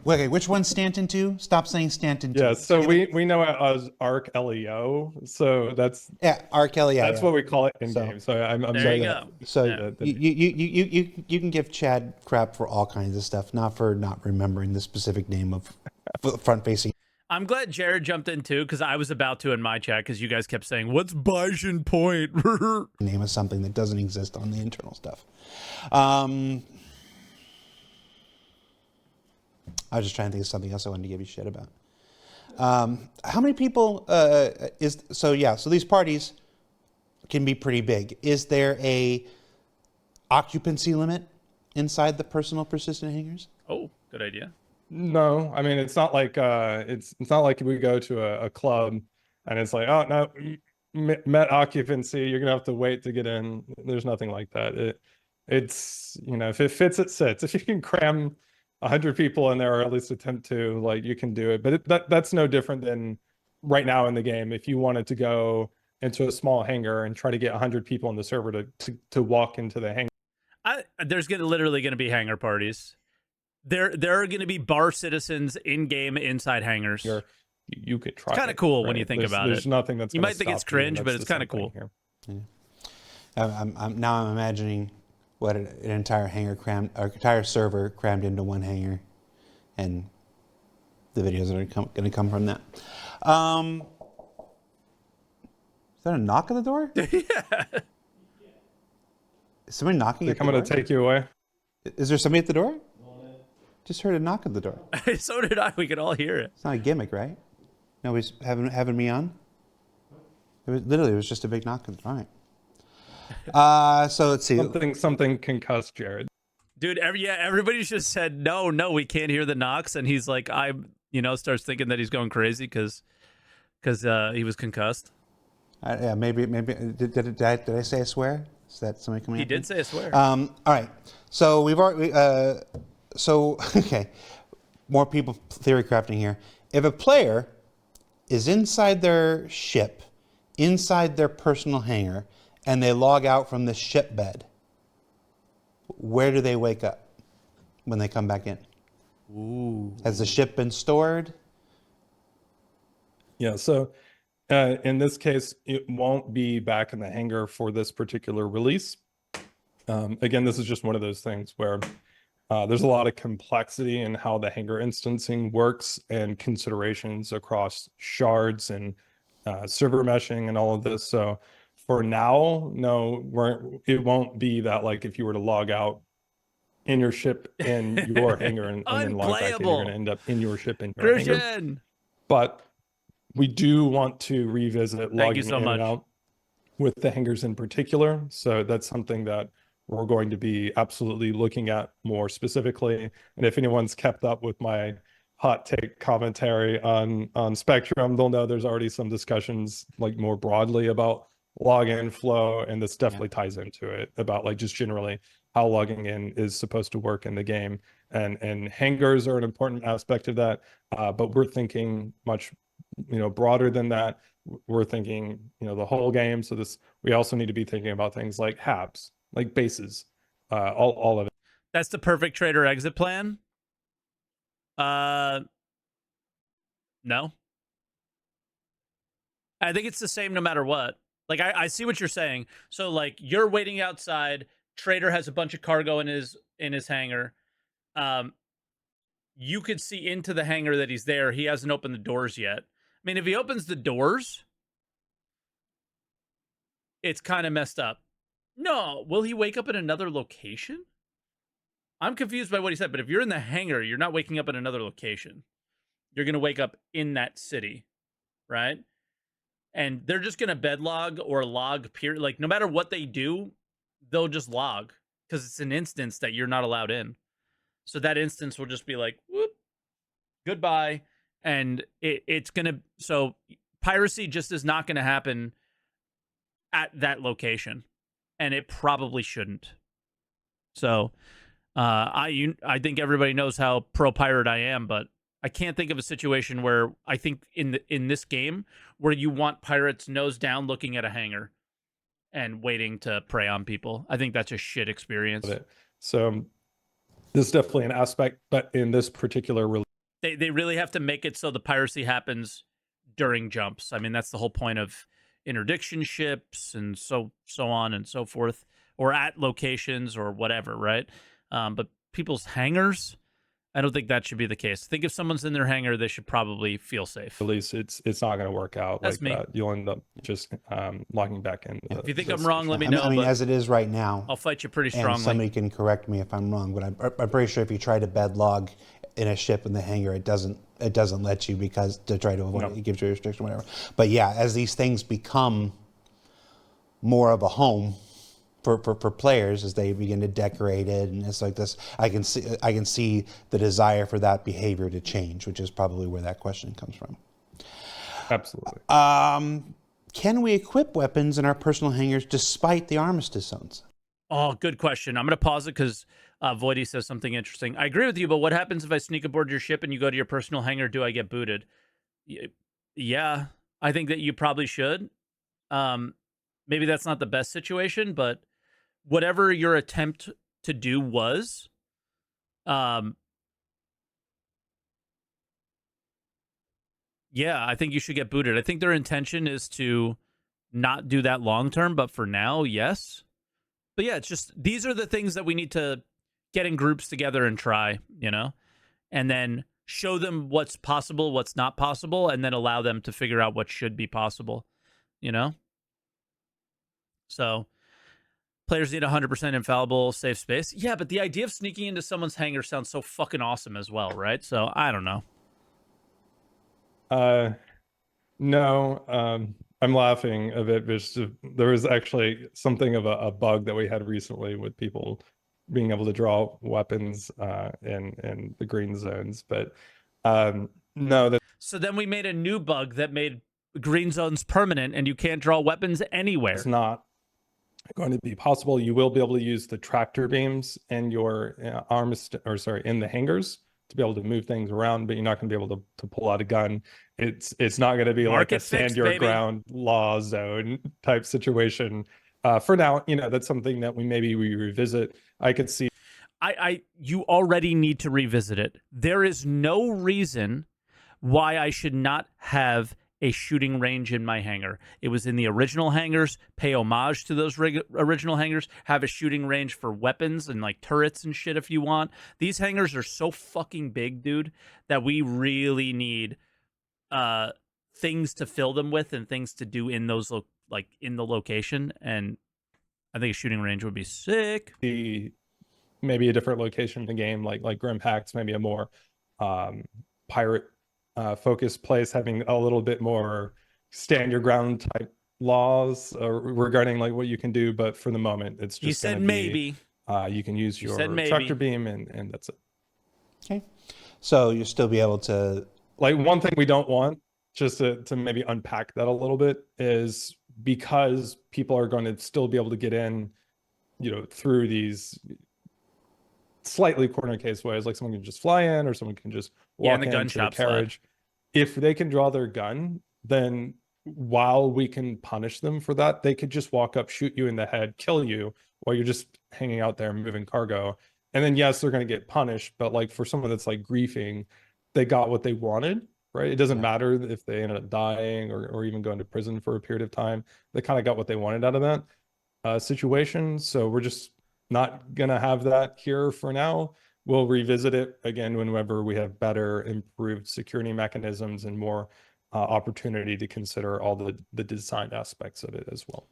okay, which one's Stanton 2? Stop saying Stanton 2. Yeah, so we know it as Arc LEO. So that's Arc LEO. That's what we call it in game. So I'm there sorry. You go. So you can give Chad crap for all kinds of stuff, not for not remembering the specific name of front facing. I'm glad Jared jumped in too, because I was about to in my chat, because you guys kept saying, "What's Bajan Point?" Name of something that doesn't exist on the internal stuff. I was just trying to think of something else I wanted to give you shit about. How many people so these parties can be pretty big. Is there a occupancy limit inside the personal persistent hangars? Oh, good idea. No, I mean it's not like it's not like we go to a club and it's like, oh no, met occupancy, you're gonna have to wait to get in. There's nothing like that. It's, you know, if it fits, it sits. If you can cram 100 people in there, or at least attempt to, like, you can do it. But that's no different than right now in the game. If you wanted to go into a small hangar and try to get 100 people in the server to walk into the hangar. There's literally going to be hangar parties. There are going to be bar citizens in game inside hangars. You could try. It's kind of cool when you think about it. There's nothing that's. You might think it's cringe, but it's kind of cool. Yeah. I'm imagining what an entire entire server crammed into one hangar, and the videos that are going to come from that. Is that a knock at the door? Yeah. Is somebody knocking at the door? They're coming to take you away. Is there somebody at the door? Just heard a knock at the door. So did I. We could all hear it. It's not a gimmick, right? Nobody's having me on? It was just a big knock at the door. All right. So let's see. Something concussed Jared. Dude, everybody just said, no, we can't hear the knocks. And he's like, starts thinking that he's going crazy because he was concussed. Yeah, maybe. Did I say a swear? Is that somebody coming? He did say a swear. All right. So we've already. Okay. More people theory crafting here. If a player is inside their ship, inside their personal hangar, and they log out from the ship bed, where do they wake up when they come back in? Ooh. Has the ship been stored? Yeah. So. In this case, it won't be back in the hangar for this particular release. Again, this is just one of those things where there's a lot of complexity in how the hangar instancing works and considerations across shards and server meshing and all of this. So for now, no, it won't be that, like, if you were to log out in your ship in your hangar and then log back in, you're going to end up in your ship in your hangar. But we do want to revisit logging in and out with the hangars in particular. So that's something that we're going to be absolutely looking at more specifically. And if anyone's kept up with my hot take commentary on Spectrum, they'll know there's already some discussions, like, more broadly about login flow, and this definitely ties into it, about, like, just generally how logging in is supposed to work in the game. And hangars are an important aspect of that, but we're thinking much broader than that. We're thinking, the whole game. So we also need to be thinking about things like HABs, like bases, all of it. That's the perfect trader exit plan. No. I think it's the same no matter what. Like, I see what you're saying. So, like, you're waiting outside. Trader has a bunch of cargo in his hangar. You could see into the hangar that he's there. He hasn't opened the doors yet. I mean, if he opens the doors, it's kind of messed up. No, will he wake up in another location? I'm confused by what he said, but if you're in the hangar, you're not waking up in another location. You're going to wake up in that city, right? And they're just going to bed log or log, period. Like, no matter what they do, they'll just log because it's an instance that you're not allowed in. So that instance will just be like, whoop, goodbye. And it's going to, so piracy just is not going to happen at that location. And it probably shouldn't. So I think everybody knows how pro-pirate I am, but I can't think of a situation where I think in this game where you want pirates nose down looking at a hangar and waiting to prey on people. I think that's a shit experience. So this is definitely an aspect, but in this particular release, they really have to make it so the piracy happens during jumps. I mean, that's the whole point of interdiction ships and so on and so forth, or at locations or whatever, right? But people's hangars, I don't think that should be the case. I think if someone's in their hangar, they should probably feel safe. At least it's not going to work out. That's like me. That. You'll end up just logging back in. If you think I'm wrong, let me know. I mean, as it is right now, I'll fight you pretty strongly. And somebody can correct me if I'm wrong, but I'm pretty sure if you try to bed log in a ship in the hangar, it doesn't let you, because to try to avoid it, it gives you a restriction, whatever. But yeah, as these things become more of a home for players, as they begin to decorate it and it's like this, I can see the desire for that behavior to change, which is probably where that question comes from. Absolutely. Can we equip weapons in our personal hangars despite the armistice zones? Oh, good question. I'm going to pause it because Voidy says something interesting. I agree with you, but what happens if I sneak aboard your ship and you go to your personal hangar? Do I get booted? Yeah, I think that you probably should. Maybe that's not the best situation, but whatever your attempt to do was, yeah, I think you should get booted. I think their intention is to not do that long term, but for now, yes. But yeah, it's just, these are the things that we need to get in groups together and try, you know, and then show them what's possible, what's not possible, and then allow them to figure out what should be possible, you know? So players need 100% infallible safe space. Yeah, but the idea of sneaking into someone's hangar sounds so fucking awesome as well, right? So I don't know. No, I'm laughing a bit because there was actually something of a bug that we had recently with people being able to draw weapons in the green zones, but no, that. So then we made a new bug that made green zones permanent, and you can't draw weapons anywhere. It's not going to be possible. You will be able to use the tractor beams in your in the hangars to be able to move things around, but you're not going to be able to pull out a gun. It's not going to be like a stand your ground law zone type situation. For now, you know, that's something that we revisit. I could see. You already need to revisit it. There is no reason why I should not have a shooting range in my hangar. It was in the original hangars. Pay homage to those original hangars. Have a shooting range for weapons and like turrets and shit if you want. These hangars are so fucking big, dude, that we really need things to fill them with and things to do in those in the location. And I think a shooting range would be sick. Maybe a different location in the game, like Grim Hacks, maybe a more pirate focused place, having a little bit more stand your ground type laws regarding like what you can do. But for the moment, it's just you said maybe you can use your tractor beam and that's it. Okay, so you'll still be able to, like, one thing we don't want, just to maybe unpack that a little bit, is because people are going to still be able to get in, you know, through these slightly corner case ways, like someone can just fly in or someone can just walk in the gun shop carriage. If they can draw their gun, then while we can punish them for that, they could just walk up, shoot you in the head, kill you while you're just hanging out there moving cargo. And then yes, they're going to get punished, but like for someone that's like griefing, they got what they wanted, right? It doesn't matter if they ended up dying or even going to prison for a period of time. They kind of got what they wanted out of that situation. So we're just not going to have that here for now. We'll revisit it again whenever we have better improved security mechanisms and more opportunity to consider all the design aspects of it as well.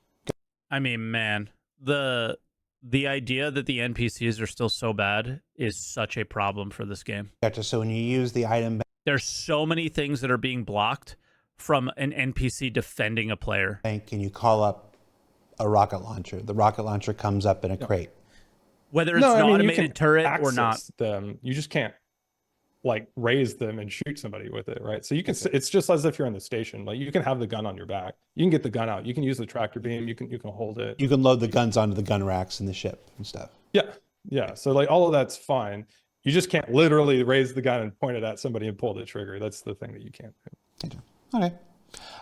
I mean, man, the idea that the NPCs are still so bad is such a problem for this game. Gotcha. So when you use the item, there's so many things that are being blocked from an NPC defending a player. Can you call up a rocket launcher? The rocket launcher comes up in a crate. Whether it's an automated turret or not. Them, you just can't like raise them and shoot somebody with it, right? So you can. It's just as if you're in the station. Like you can have the gun on your back. You can get the gun out. You can use the tractor beam. You can hold it. You can load the guns onto the gun racks in the ship and stuff. Yeah. So like all of that's fine. You just can't literally raise the gun and point it at somebody and pull the trigger. That's the thing that you can't do. Okay.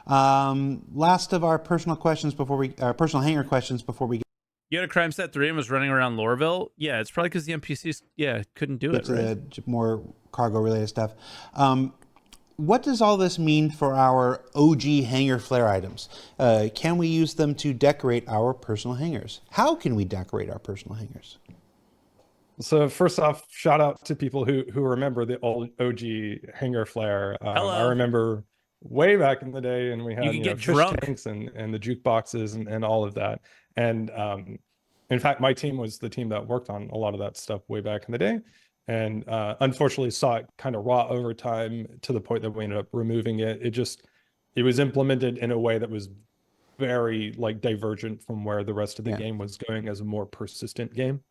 Last of our personal questions personal hangar questions before we get. You had a crime set 3 and was running around Loreville? Yeah, it's probably because the NPCs, couldn't do it, right? More cargo-related stuff. What does all this mean for our OG hangar flare items? Can we use them to decorate our personal hangars? How can we decorate our personal hangars? So first off, shout out to people who remember the old OG hangar flare. I remember way back in the day, and we had fish tanks and the jukeboxes and all of that. And in fact, my team was the team that worked on a lot of that stuff way back in the day. and unfortunately saw it kind of rot over time to the point that we ended up removing it. It was implemented in a way that was very like divergent from where the rest of the game was going as a more persistent game.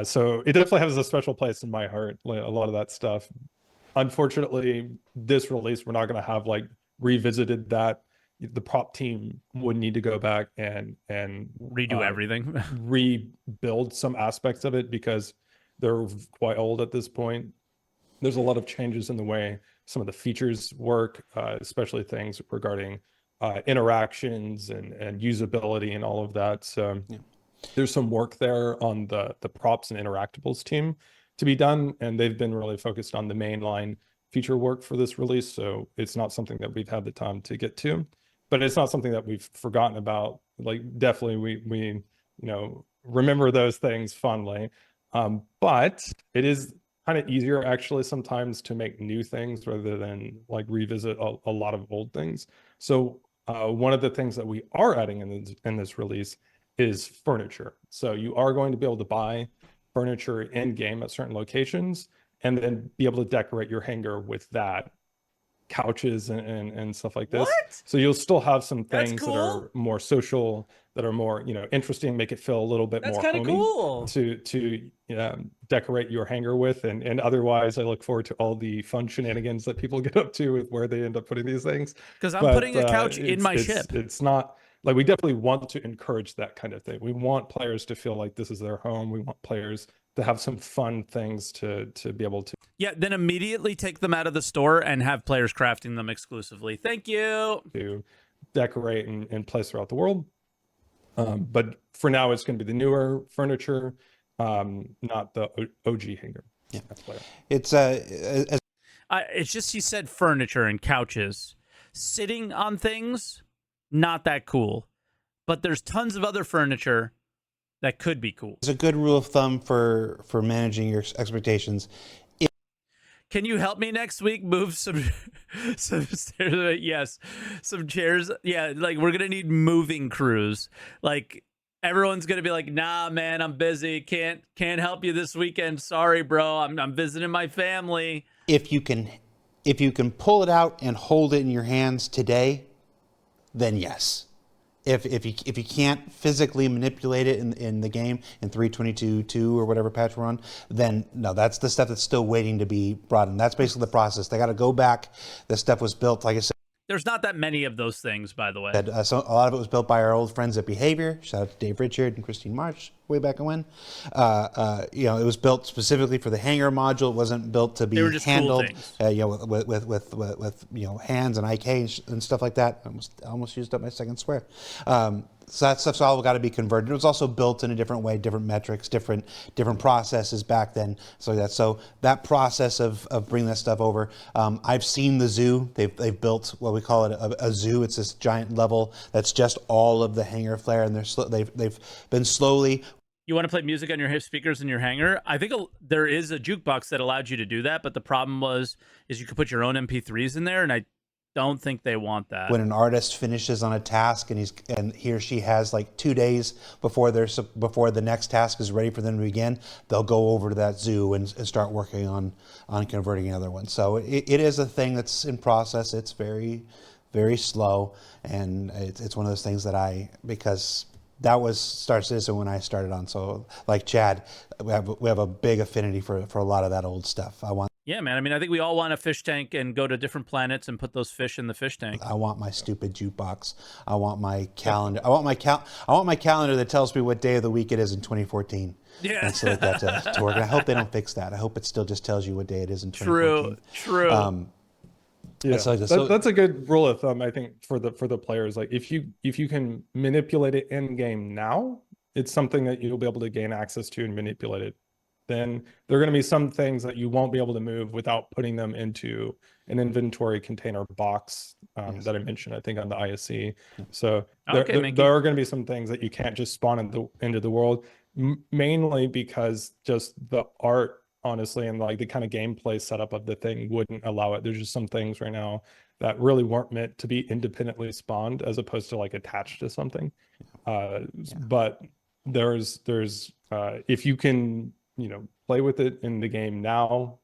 So it definitely has a special place in my heart, like, a lot of that stuff. Unfortunately, this release, we're not going to have like revisited that. The prop team would need to go back and redo everything. rebuild some aspects of it because they're quite old at this point. There's a lot of changes in the way some of the features work, especially things regarding interactions and usability and all of that. So there's some work there on the props and interactables team to be done, and they've been really focused on the mainline feature work for this release. So it's not something that we've had the time to get to, but it's not something that we've forgotten about. Like, definitely we remember those things fondly. But it is kind of easier actually sometimes to make new things rather than like revisit a lot of old things. So one of the things that we are adding in this release is furniture. So you are going to be able to buy furniture in game at certain locations and then be able to decorate your hangar with that, couches and stuff like this. What? So you'll still have some That's things that cool. are more social, that are more, interesting, make it feel a little bit That's more kind of homey cool. to decorate your hangar with. And otherwise, I look forward to all the fun shenanigans that people get up to with where they end up putting these things. Because I'm But putting a couch in my ship. it's not like, we definitely want to encourage that kind of thing. We want players to feel like this is their home. We want players to have some fun things to be able to. Yeah, then immediately take them out of the store and have players crafting them exclusively. Thank you. To decorate and place throughout the world. But for now, it's going to be the newer furniture, not the OG hangar. Yeah, it's just, he said furniture and couches. Sitting on things, not that cool. But there's tons of other furniture that could be cool. It's a good rule of thumb for managing your expectations. Can you help me next week move some stairs? Yes, some chairs. Yeah, like, we're gonna need moving crews. Like, everyone's gonna be like, "Nah, man, I'm busy. Can't help you this weekend. Sorry, bro. I'm visiting my family." If you can pull it out and hold it in your hands today, then yes. If you can't physically manipulate it in the game in 3.22.2 or whatever patch we're on, then no, that's the stuff that's still waiting to be brought in. That's basically the process. They got to go back. This stuff was built, like I said. There's not that many of those things, by the way. So a lot of it was built by our old friends at Behavior. Shout out to Dave Richard and Christine March way back when. It was built specifically for the hangar module. It wasn't built to be handled. Cool with hands and IK and stuff like that. I almost used up my second swear. So that stuff's all got to be converted. It was also built in a different way, different metrics, different processes back then. So that process of bringing that stuff over. I've seen the zoo. They've built what we call it a zoo. It's this giant level that's just all of the hangar flare, and they've been slowly. You want to play music on your speakers in your hangar? I think there is a jukebox that allowed you to do that, but the problem is you could put your own MP3s in there, and I don't think they want that. When an artist finishes on a task and he or she has like 2 days before the next task is ready for them to begin, they'll go over to that zoo and start working on converting another one. So it is a thing that's in process. It's very, very slow, and it's one of those things that because that was Star Citizen when I started on. So like Chad, we have a big affinity for a lot of that old stuff. Yeah, man. I mean, I think we all want a fish tank and go to different planets and put those fish in the fish tank. I want my stupid jukebox. I want my calendar. I want my calendar that tells me what day of the week it is in 2014. Yeah. And so like that to work. And I hope they don't fix that. I hope it still just tells you what day it is in 2014. True. Yeah, that's a good rule of thumb, I think, for the players. Like, if you can manipulate it in game now, it's something that you'll be able to gain access to and manipulate it. Then there are going to be some things that you won't be able to move without putting them into an inventory container box that I mentioned, I think, on the ISC. So there are going to be some things that you can't just spawn into the world, mainly because just the art, honestly, and like the kind of gameplay setup of the thing wouldn't allow it. There's just some things right now that really weren't meant to be independently spawned as opposed to like attached to something. But there's if you can play with it in the game now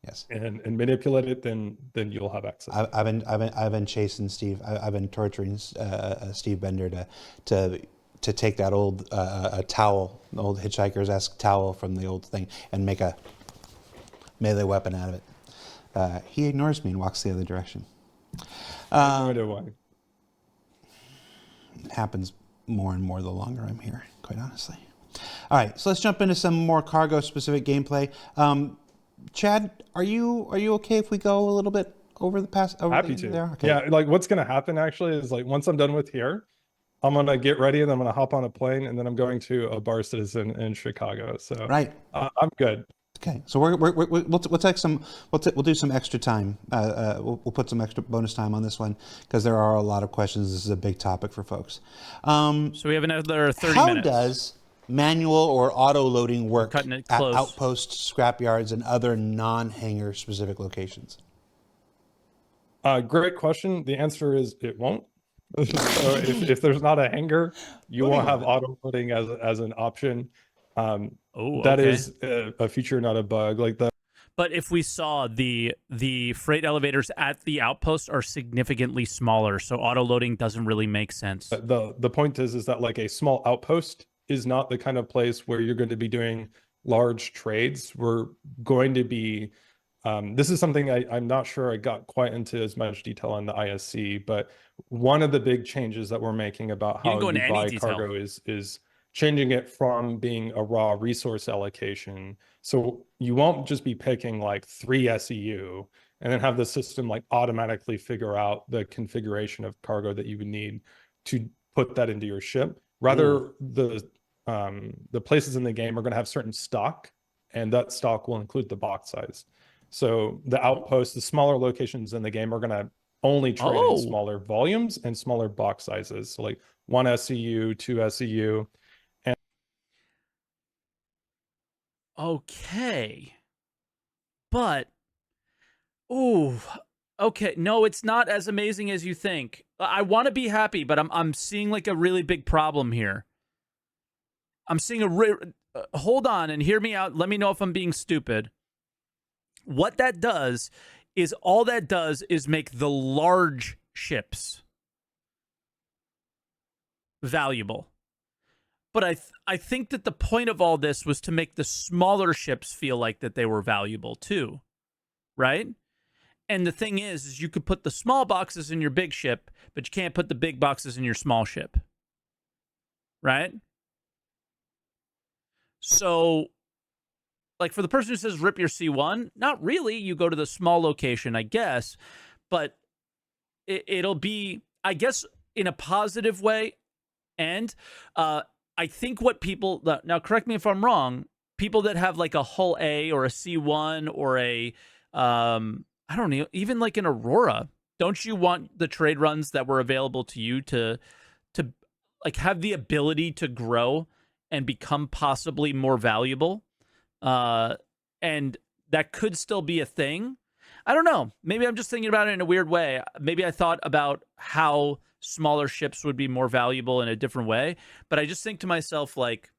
Yes. and manipulate it, then you'll have access. I've been chasing Steve. I've been torturing Steve Bender to take that old towel, the old Hitchhiker's-esque towel from the old thing, and make a melee weapon out of it. He ignores me and walks the other direction. I have no idea why. It happens more and more the longer I'm here, quite honestly. All right, so let's jump into some more cargo-specific gameplay. Chad, are you okay if we go a little bit over the past? Happy to. There? Okay. Yeah, like what's gonna happen actually is like once I'm done with here, I'm gonna get ready and I'm gonna hop on a plane and then I'm going to a bar citizen in Chicago. So Right. I'm good. Okay, so we'll take some we'll do some extra time. We'll put some extra bonus time on this one because there are a lot of questions. This is a big topic for folks. So we have another 30 how minutes. How does manual or auto loading work Cutting it at close. outposts, scrapyards, and other non-hangar specific locations? Great question. The answer is it won't. So if there's not a hangar, you won't have auto loading as an option. That is a feature, not a bug. Like the. But if we saw the freight elevators at the outpost are significantly smaller, so auto loading doesn't really make sense. The point is that like a small outpost is not the kind of place where you're going to be doing large trades. We're going to be. This is something I'm not sure I got quite into as much detail on the ISC, but one of the big changes that we're making about how you buy cargo is changing it from being a raw resource allocation. So you won't just be picking like 3 SEU and then have the system like automatically figure out the configuration of cargo that you would need to put that into your ship. Rather, the places in the game are going to have certain stock, and that stock will include the box size. So the outposts, the smaller locations in the game are going to only trade in smaller volumes and smaller box sizes. So like 1 SEU, 2 SEU. Okay. But, okay. No, it's not as amazing as you think. I want to be happy, but I'm seeing like a really big problem here. I'm seeing hold on and hear me out. Let me know if I'm being stupid. What that does is make the large ships valuable. But I think that the point of all this was to make the smaller ships feel like that they were valuable too, right? And the thing is you could put the small boxes in your big ship, but you can't put the big boxes in your small ship, right? So, like for the person who says rip your C1, not really. You go to the small location, I guess, but it'll be, I guess, in a positive way. And I think what people, now correct me if I'm wrong, people that have like a Hull A or a C1 or a, I don't know, even like an Aurora, don't you want the trade runs that were available to you to like have the ability to grow and become possibly more valuable? And that could still be a thing. I don't know. Maybe I'm just thinking about it in a weird way. Maybe I thought about how smaller ships would be more valuable in a different way. But I just think to myself, like,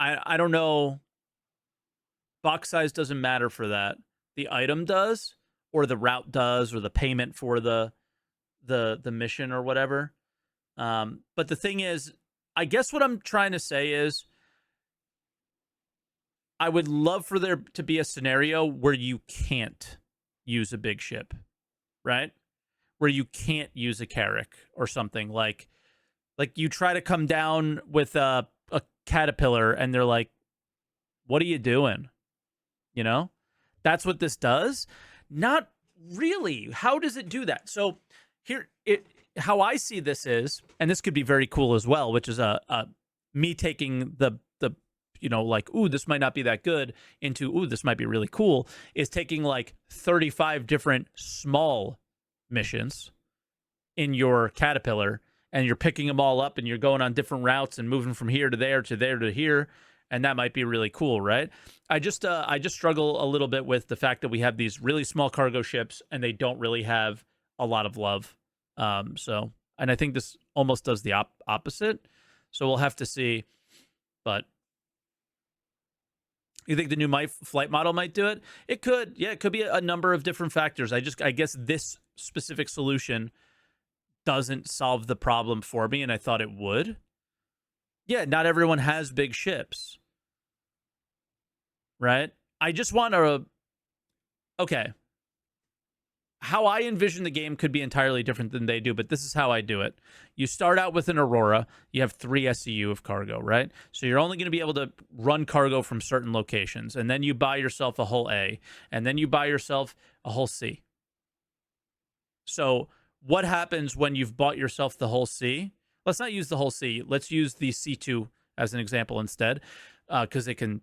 I don't know. Box size doesn't matter for that. The item does, or the route does, or the payment for the mission or whatever. But the thing is, I guess what I'm trying to say is I would love for there to be a scenario where you can't use a big ship, right? Where you can't use a Carrack or something. Like you try to come down with a Caterpillar and they're like, what are you doing? You know? That's what this does? Not really. How does it do that? So here, how I see this is, and this could be very cool as well, which is me taking the you know, like, ooh, this might not be that good, into, ooh, this might be really cool, is taking like 35 different small missions in your Caterpillar, and you're picking them all up and you're going on different routes and moving from here to there to there to here, and that might be really cool, right? I just struggle a little bit with the fact that we have these really small cargo ships and they don't really have a lot of love. So, and I think this almost does the opposite. So we'll have to see, but You think the new flight model might do it? It could. Yeah, it could be a number of different factors. I guess this specific solution doesn't solve the problem for me, and I thought it would. Yeah, not everyone has big ships, right? I just want to. Okay. How I envision the game could be entirely different than they do, but this is how I do it. You start out with an Aurora. You have 3 SEU of cargo, right? So you're only going to be able to run cargo from certain locations. And then you buy yourself a hull A. And then you buy yourself a hull C. So what happens when you've bought yourself the hull C? Let's not use the hull C. Let's use the C2 as an example instead, because it can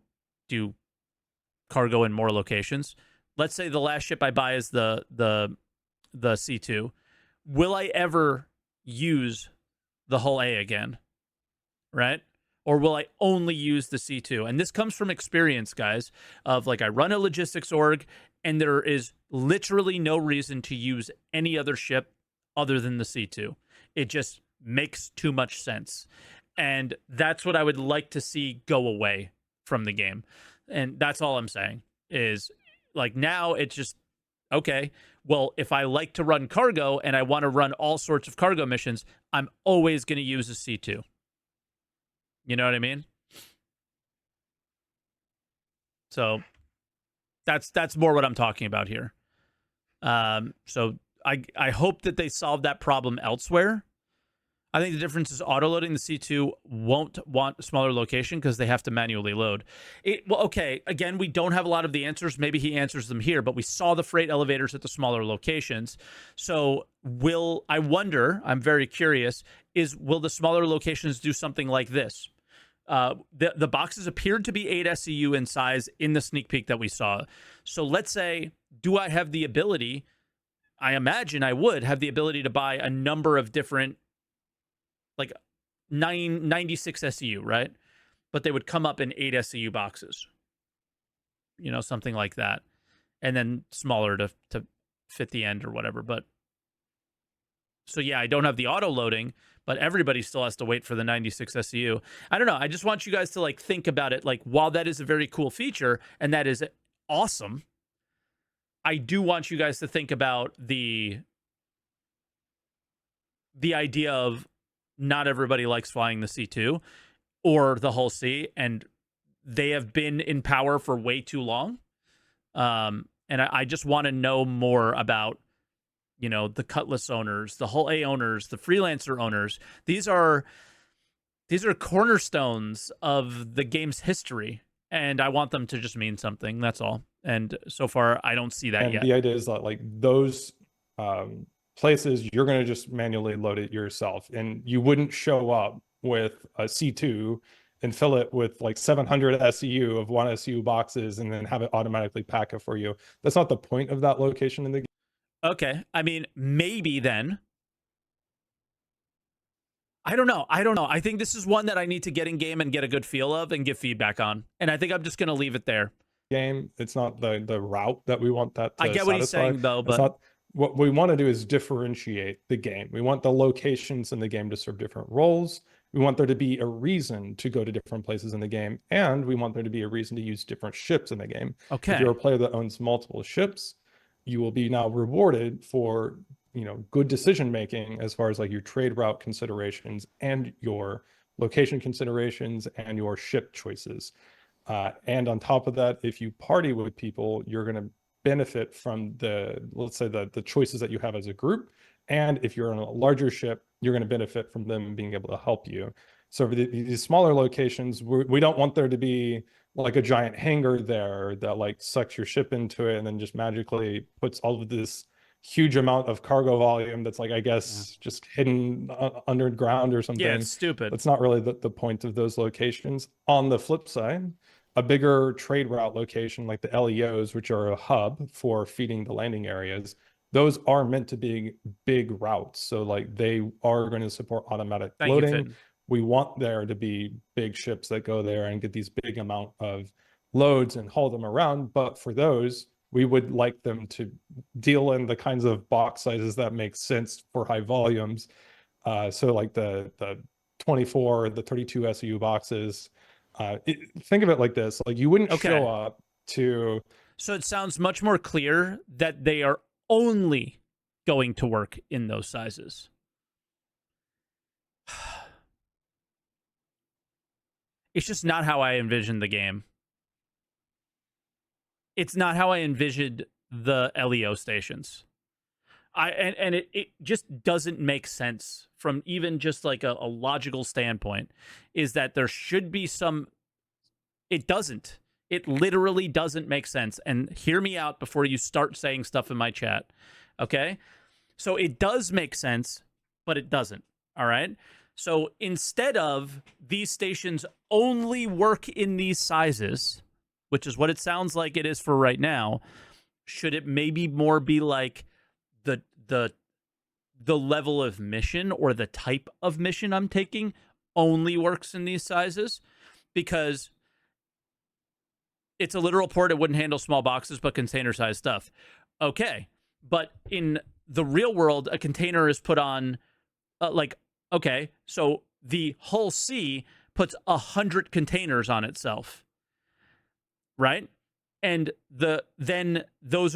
do cargo in more locations. Let's say the last ship I buy is the C2. Will I ever use the hull A again? Right? Or will I only use the C2? And this comes from experience, guys, of like I run a logistics org and there is literally no reason to use any other ship other than the C2. It just makes too much sense. And that's what I would like to see go away from the game. And that's all I'm saying is like now it's just, okay, well, if I like to run cargo and I want to run all sorts of cargo missions, I'm always going to use a C2. You know what I mean? So that's more what I'm talking about here. So I hope that they solve that problem elsewhere. I think the difference is autoloading the C2 won't want a smaller location because they have to manually load. Well, okay, again, we don't have a lot of the answers. Maybe he answers them here, but we saw the freight elevators at the smaller locations. So I wonder, I'm very curious, will the smaller locations do something like this? The boxes appeared to be 8 SEU in size in the sneak peek that we saw. So let's say, do I have the ability? I imagine I would have the ability to buy a number of different, like 96 SEU, right? But they would come up in 8 SEU boxes. You know, something like that. And then smaller to fit the end or whatever. But so yeah, I don't have the auto loading, but everybody still has to wait for the 96 SEU. I don't know. I just want you guys to like think about it. Like, while that is a very cool feature and that is awesome, I do want you guys to think about the idea of not everybody likes flying the C2 or the hull C, and they have been in power for way too long. And I just want to know more about, you know, the Cutlass owners, the hull A owners, the freelancer owners. These are cornerstones of the game's history, and I want them to just mean something. That's all. And so far, I don't see that yet. The idea is that like those places, you're going to just manually load it yourself, and you wouldn't show up with a C2 and fill it with like 700 SEU of 1 SEU boxes and then have it automatically pack it for you. That's not the point of that location in the game. Okay. I mean, maybe then. I don't know. I think this is one that I need to get in game and get a good feel of and give feedback on. And I think I'm just going to leave it there. Game. It's not the route that we want that to I get what he's saying, though, but what we want to do is differentiate the game. We want the locations in the game to serve different roles. We want there to be a reason to go to different places in the game, and we want there to be a reason to use different ships in the game. Okay. If you're a player that owns multiple ships, you will be now rewarded for, you know, good decision making as far as like your trade route considerations and your location considerations and your ship choices. And on top of that, if you party with people, you're going to benefit from let's say the choices that you have as a group. And if you're on a larger ship, you're going to benefit from them being able to help you. So for these smaller locations, we don't want there to be like a giant hangar there that like sucks your ship into it and then just magically puts all of this huge amount of cargo volume that's like, I guess, just hidden underground or something. Yeah, it's stupid. That's not really the point of those locations. On the flip side, a bigger trade route location like the LEOs, which are a hub for feeding the landing areas, those are meant to be big routes. So like they are going to support automatic loading. We want there to be big ships that go there and get these big amount of loads and haul them around. But for those, we would like them to deal in the kinds of box sizes that make sense for high volumes. So like the 24, the 32 SEU boxes, Think of it like this: like you wouldn't Okay. show up to. So it sounds much more clear that they are only going to work in those sizes. It's just not how I envisioned the game. It's not how I envisioned the LEO stations. It just doesn't make sense from even just like a logical standpoint, is that there should be some. It doesn't. It literally doesn't make sense. And hear me out before you start saying stuff in my chat. Okay? So it does make sense, but it doesn't. All right? So instead of these stations only work in these sizes, which is what it sounds like it is for right now, should it maybe more be like the level of mission or the type of mission I'm taking only works in these sizes? Because it's a literal port. It wouldn't handle small boxes, but container-sized stuff. Okay. But in the real world, a container is put on, okay, so the Hull C puts 100 containers on itself, right? And then those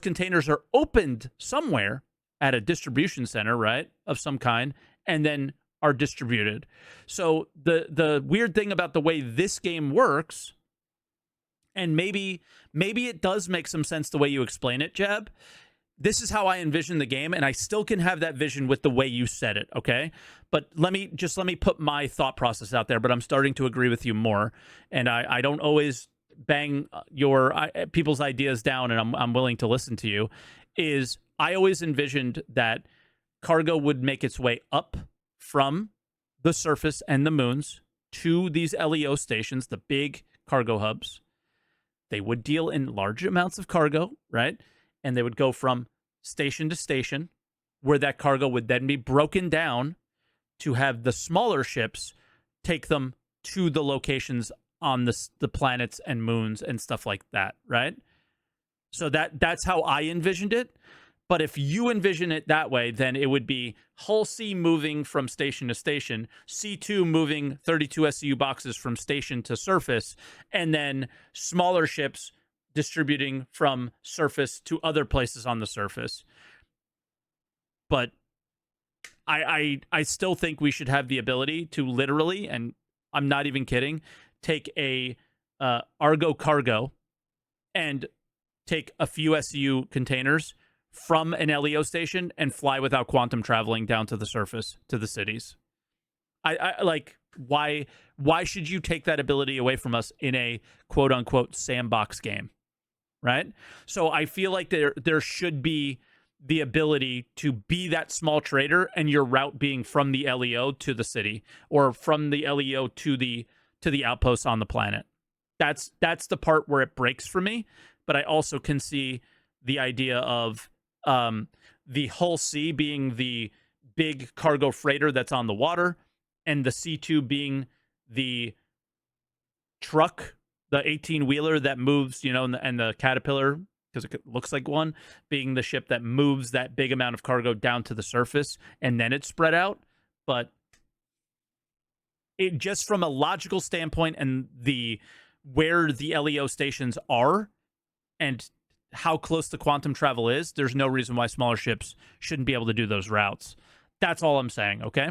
containers are opened somewhere at a distribution center, right, of some kind, and then are distributed. So the weird thing about the way this game works, and maybe it does make some sense the way you explain it, Jeb. This is how I envision the game, and I still can have that vision with the way you said it, okay? But let me put my thought process out there, but I'm starting to agree with you more, and I don't always bang your people's ideas down, and I'm willing to listen to you. Is I always envisioned that cargo would make its way up from the surface and the moons to these LEO stations, the big cargo hubs. They would deal in large amounts of cargo, right? And they would go from station to station, where that cargo would then be broken down to have the smaller ships take them to the locations on the planets and moons and stuff like that, right? So that's how I envisioned it. But if you envision it that way, then it would be Hull C moving from station to station, C2 moving 32 SCU boxes from station to surface, and then smaller ships distributing from surface to other places on the surface. But I still think we should have the ability to literally, and I'm not even kidding, take a Argo cargo and take a few SCU containers from an LEO station and fly without quantum traveling down to the surface to the cities. I like, why should you take that ability away from us in a quote unquote sandbox game, right? So I feel like there should be the ability to be that small trader, and your route being from the LEO to the city, or from the LEO to the outposts on the planet. That's the part where it breaks for me. But I also can see the idea of the Hull C being the big cargo freighter that's on the water, and the C2 being the truck, the 18-wheeler that moves, and the Caterpillar, because it looks like one, being the ship that moves that big amount of cargo down to the surface, and then it's spread out. But it just from a logical standpoint, and where the LEO stations are and how close the quantum travel is, there's no reason why smaller ships shouldn't be able to do those routes. That's all I'm saying, okay?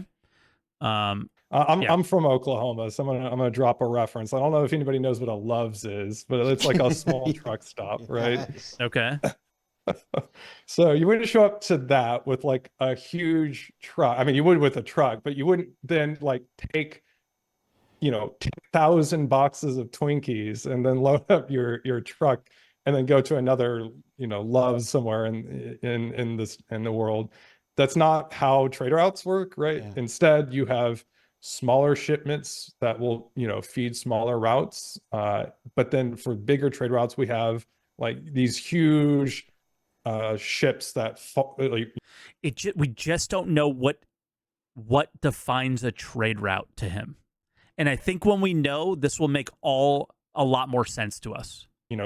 I'm from Oklahoma, so I'm gonna drop a reference. I don't know if anybody knows what a Love's is, but it's like a small truck stop, right? Yes. Okay. So you wouldn't show up to that with like a huge truck. I mean, you would with a truck, but you wouldn't then like take 10,000 boxes of Twinkies and then load up your truck and then go to another Love's somewhere in the world. That's not how trade routes work, right? Yeah. Instead, you have smaller shipments that will feed smaller routes, but then for bigger trade routes we have like these huge ships that We just don't know what defines a trade route to him. And I think when we know, this will make a lot more sense to us.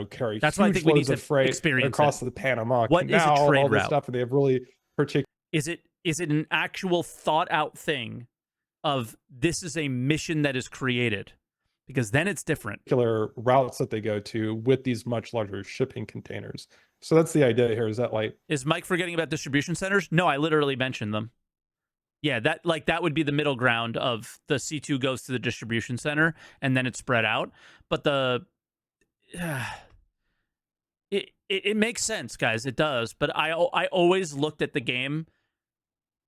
Carry That's huge why I think we need loads to of freight experience across it. the Panama What is a Canal, trade all this route? stuff, and they have really particular. Is it an actual thought out thing of this is a mission that is created? because then it's different. particular routes that they go to with these much larger shipping containers. So that's the idea here, is that like, Is Mike forgetting about distribution centers? No, I literally mentioned them. Yeah, that would be the middle ground of the C2 goes to the distribution center and then it's spread out. But it makes sense, guys. It does. But I always looked at the game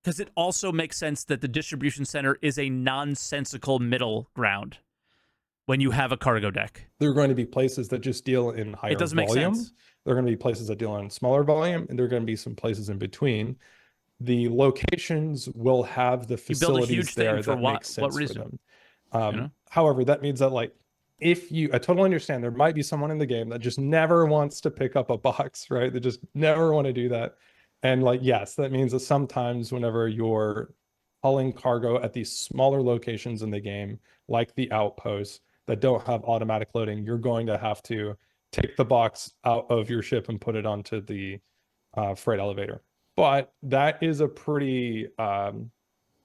because it also makes sense that the distribution center is a nonsensical middle ground when you have a cargo deck. there are going to be places that just deal in higher It doesn't volume. make sense. There are going to be places that deal in smaller volume, and there are going to be some places in between. The locations will have the You build a facilities huge thing there for that what make sense reason? for them. You know? However, that means that like, I totally understand there might be someone in the game that just never wants to pick up a box, right? They just never want to do that. And like, yes, that means that sometimes whenever you're hauling cargo at these smaller locations in the game, like the outposts that don't have automatic loading, you're going to have to take the box out of your ship and put it onto the freight elevator. But that is a pretty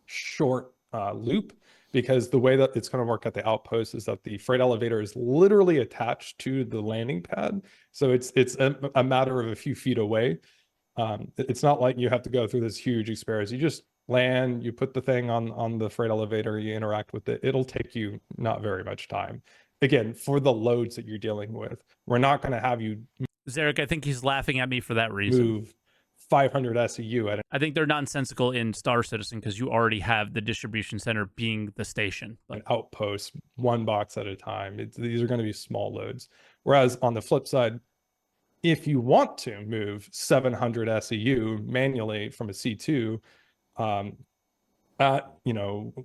short loop, because the way that it's going to work at the outpost is that the freight elevator is literally attached to the landing pad. So it's a matter of a few feet away. It's not like you have to go through this huge experience. You just land, you put the thing on the freight elevator, you interact with it. It'll take you not very much time. Again, for the loads that you're dealing with, we're not going to have you Zarek, I think he's laughing at me for that reason. move 500 SEU at I think they're nonsensical in Star Citizen because you already have the distribution center being the station. an But outpost, one box at a time. These are going to be small loads. Whereas on the flip side, if you want to move 700 SEU manually from a C2 at,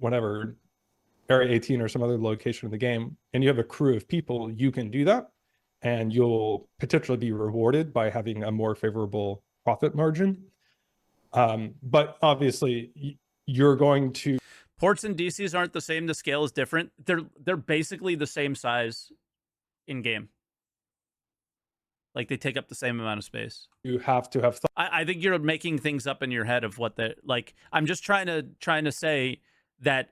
whatever, Area 18 or some other location in the game, and you have a crew of people, you can do that. And you'll potentially be rewarded by having a more favorable profit margin. But obviously, you're going to ports and DCs aren't the same. The scale is different. They're basically the same size in game. Like they take up the same amount of space. you have to have I think you're making things up in your head of what the like. I'm just trying to say that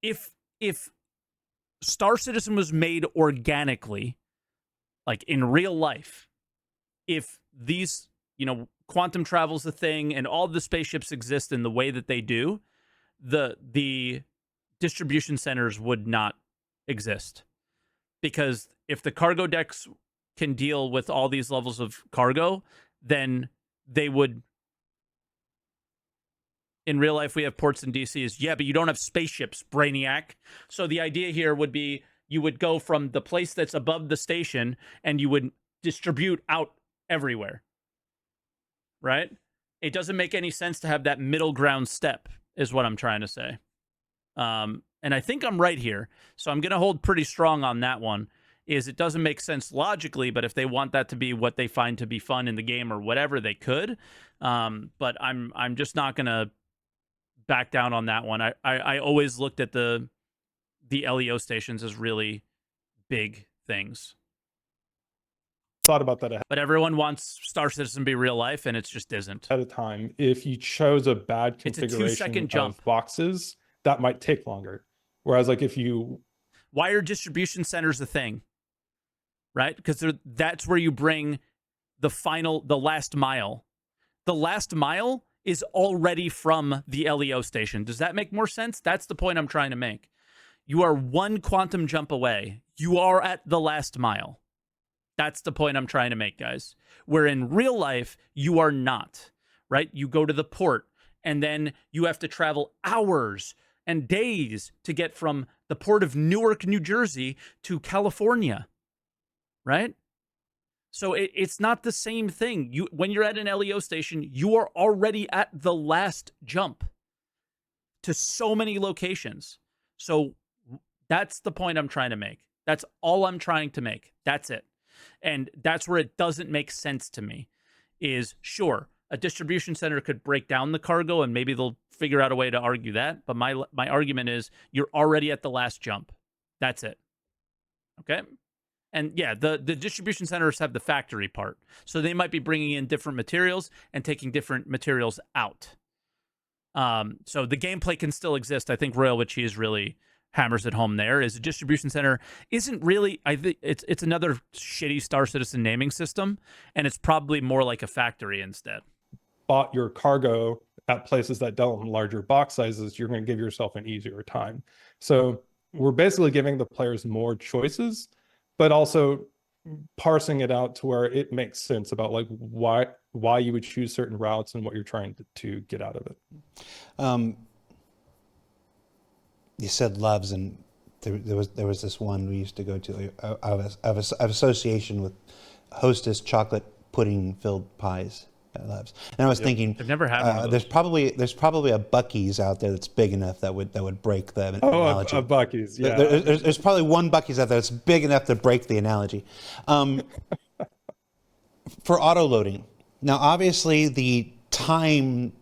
if Star Citizen was made organically, like in real life, if these quantum travel's a thing and all the spaceships exist in the way that they do, the distribution centers would not exist. Because if the cargo decks can deal with all these levels of cargo, then they would. In real life, we have ports and DCs. Yeah, but you don't have spaceships, Brainiac. So the idea here would be you would go from the place that's above the station and you would distribute out everywhere. Right? It doesn't make any sense to have that middle ground step, is what I'm trying to say. And I think I'm right here. So I'm going to hold pretty strong on that one. Is it doesn't make sense logically, but if they want that to be what they find to be fun in the game or whatever, they could. But I'm just not going to back down on that one. I always looked at the LEO stations as really big things. thought about that But everyone wants Star Citizen to be real life, and it just isn't. at a time. If you chose a bad It's a configuration 2-second jump. of boxes, that might take longer. Whereas like if you Why are distribution centers a thing? Right? Because that's where you bring the last mile. The last mile is already from the LEO station. Does that make more sense? That's the point I'm trying to make. You are one quantum jump away. You are at the last mile. That's the point I'm trying to make, guys. Where in real life, you are not, right? You go to the port, and then you have to travel hours and days to get from the port of Newark, New Jersey to California, right? So it's not the same thing. When you're at an LEO station, you are already at the last jump to so many locations. So that's the point I'm trying to make. That's all I'm trying to make. That's it. And that's where it doesn't make sense to me is, sure, a distribution center could break down the cargo and maybe they'll figure out a way to argue that. But my argument is you're already at the last jump. That's it. Okay? And yeah, the distribution centers have the factory part. So they might be bringing in different materials and taking different materials out. So the gameplay can still exist. I think Royal Witchy is really hammers it home there is a distribution center isn't really, I think it's another shitty Star Citizen naming system, and it's probably more like a factory instead. Bought your cargo at places that dealt in larger box sizes, you're going to give yourself an easier time. So we're basically giving the players more choices, but also parsing it out to where it makes sense about like why you would choose certain routes and what you're trying to get out of it. You said loves, and there was this one we used to go to of association with Hostess chocolate pudding filled pies at Loves. And I was thinking, I've never had one of there's probably a Buc-ee's out there that's big enough that would break the analogy. A Buc-ee's, yeah. There's probably one Buc-ee's out there that's big enough to break the analogy. For auto loading, now obviously the time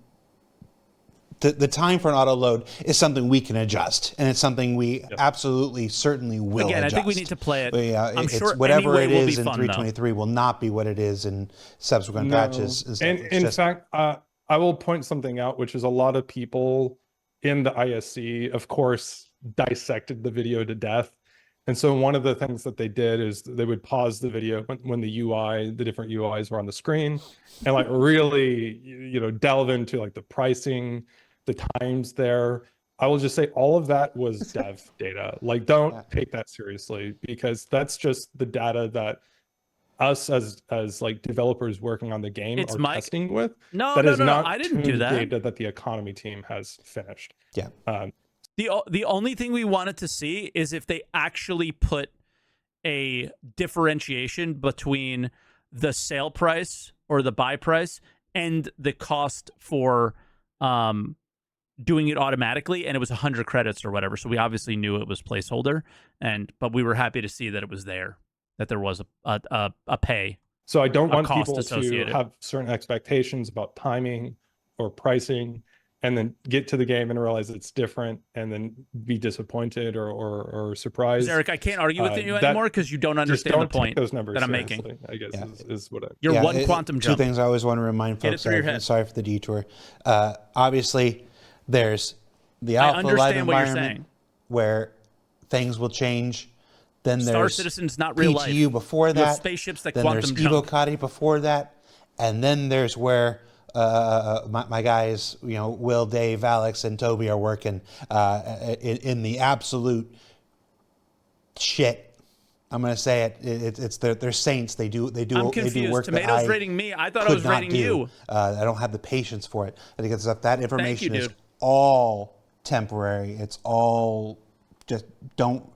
for an auto load is something we can adjust, and it's something we absolutely certainly will Again, adjust. I think we need to play it. I'm sure whatever anyway it is in fun, 323 will not be what it is in subsequent patches. And in fact, I will point something out, which is a lot of people in the ISC, of course, dissected the video to death. And so one of the things that they did is they would pause the video when the different UIs were on the screen, and like really, delve into like the pricing, the times there. I will just say all of that was dev data. Like, don't take that seriously, because that's just the data that us as like developers working on the game are testing with. No, that is not I didn't do that. Data that the economy team has finished. Yeah. The only thing we wanted to see is if they actually put a differentiation between the sale price or the buy price and the cost for doing it automatically, and it was 100 credits or whatever. So we obviously knew it was placeholder, but we were happy to see that it was there, that there was a pay. So I don't want people to have certain expectations about timing or pricing, and then get to the game and realize it's different, and then be disappointed or surprised. Eric, I can't argue with you anymore because you don't understand the point those numbers that I'm making. I guess is what You're one quantum jump. Two things I always want to remind folks. Sorry for the detour. Obviously, there's the alpha live environment where things will change. Then Star there's Citizen's not real life. PTU before You have that. spaceships that then quantum there's jump. Evocati before that, and then there's where my guys, Will, Dave, Alex, and Toby are working in the absolute shit. I'm going to say it. It's they're saints. They do I'm confused. They do work Tomatoes that I rating me. I thought I was rating you. I don't have the patience for it. I think it's that information is dude. all temporary. It's all just don't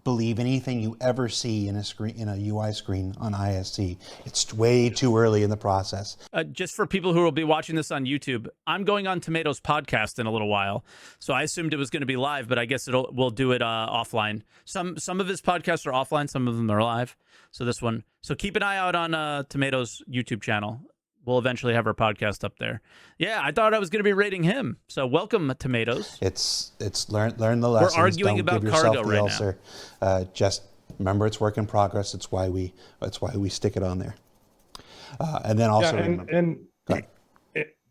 believe anything you ever see in a UI screen on ISC. It's way too early in the process. Just for people who will be watching this on YouTube, I'm going on Tomatoes podcast in a little while, so I assumed it was going to be live, but I guess we'll do it offline. Some of his podcasts are offline, some of them are live. So this one, so keep an eye out on Tomatoes YouTube channel. We'll eventually have our podcast up there. Yeah, I thought I was going to be rating him. So welcome, Tomatoes. It's learn the lessons. We're arguing about cargo right now. Just remember, it's work in progress. It's why we stick it on there. And then also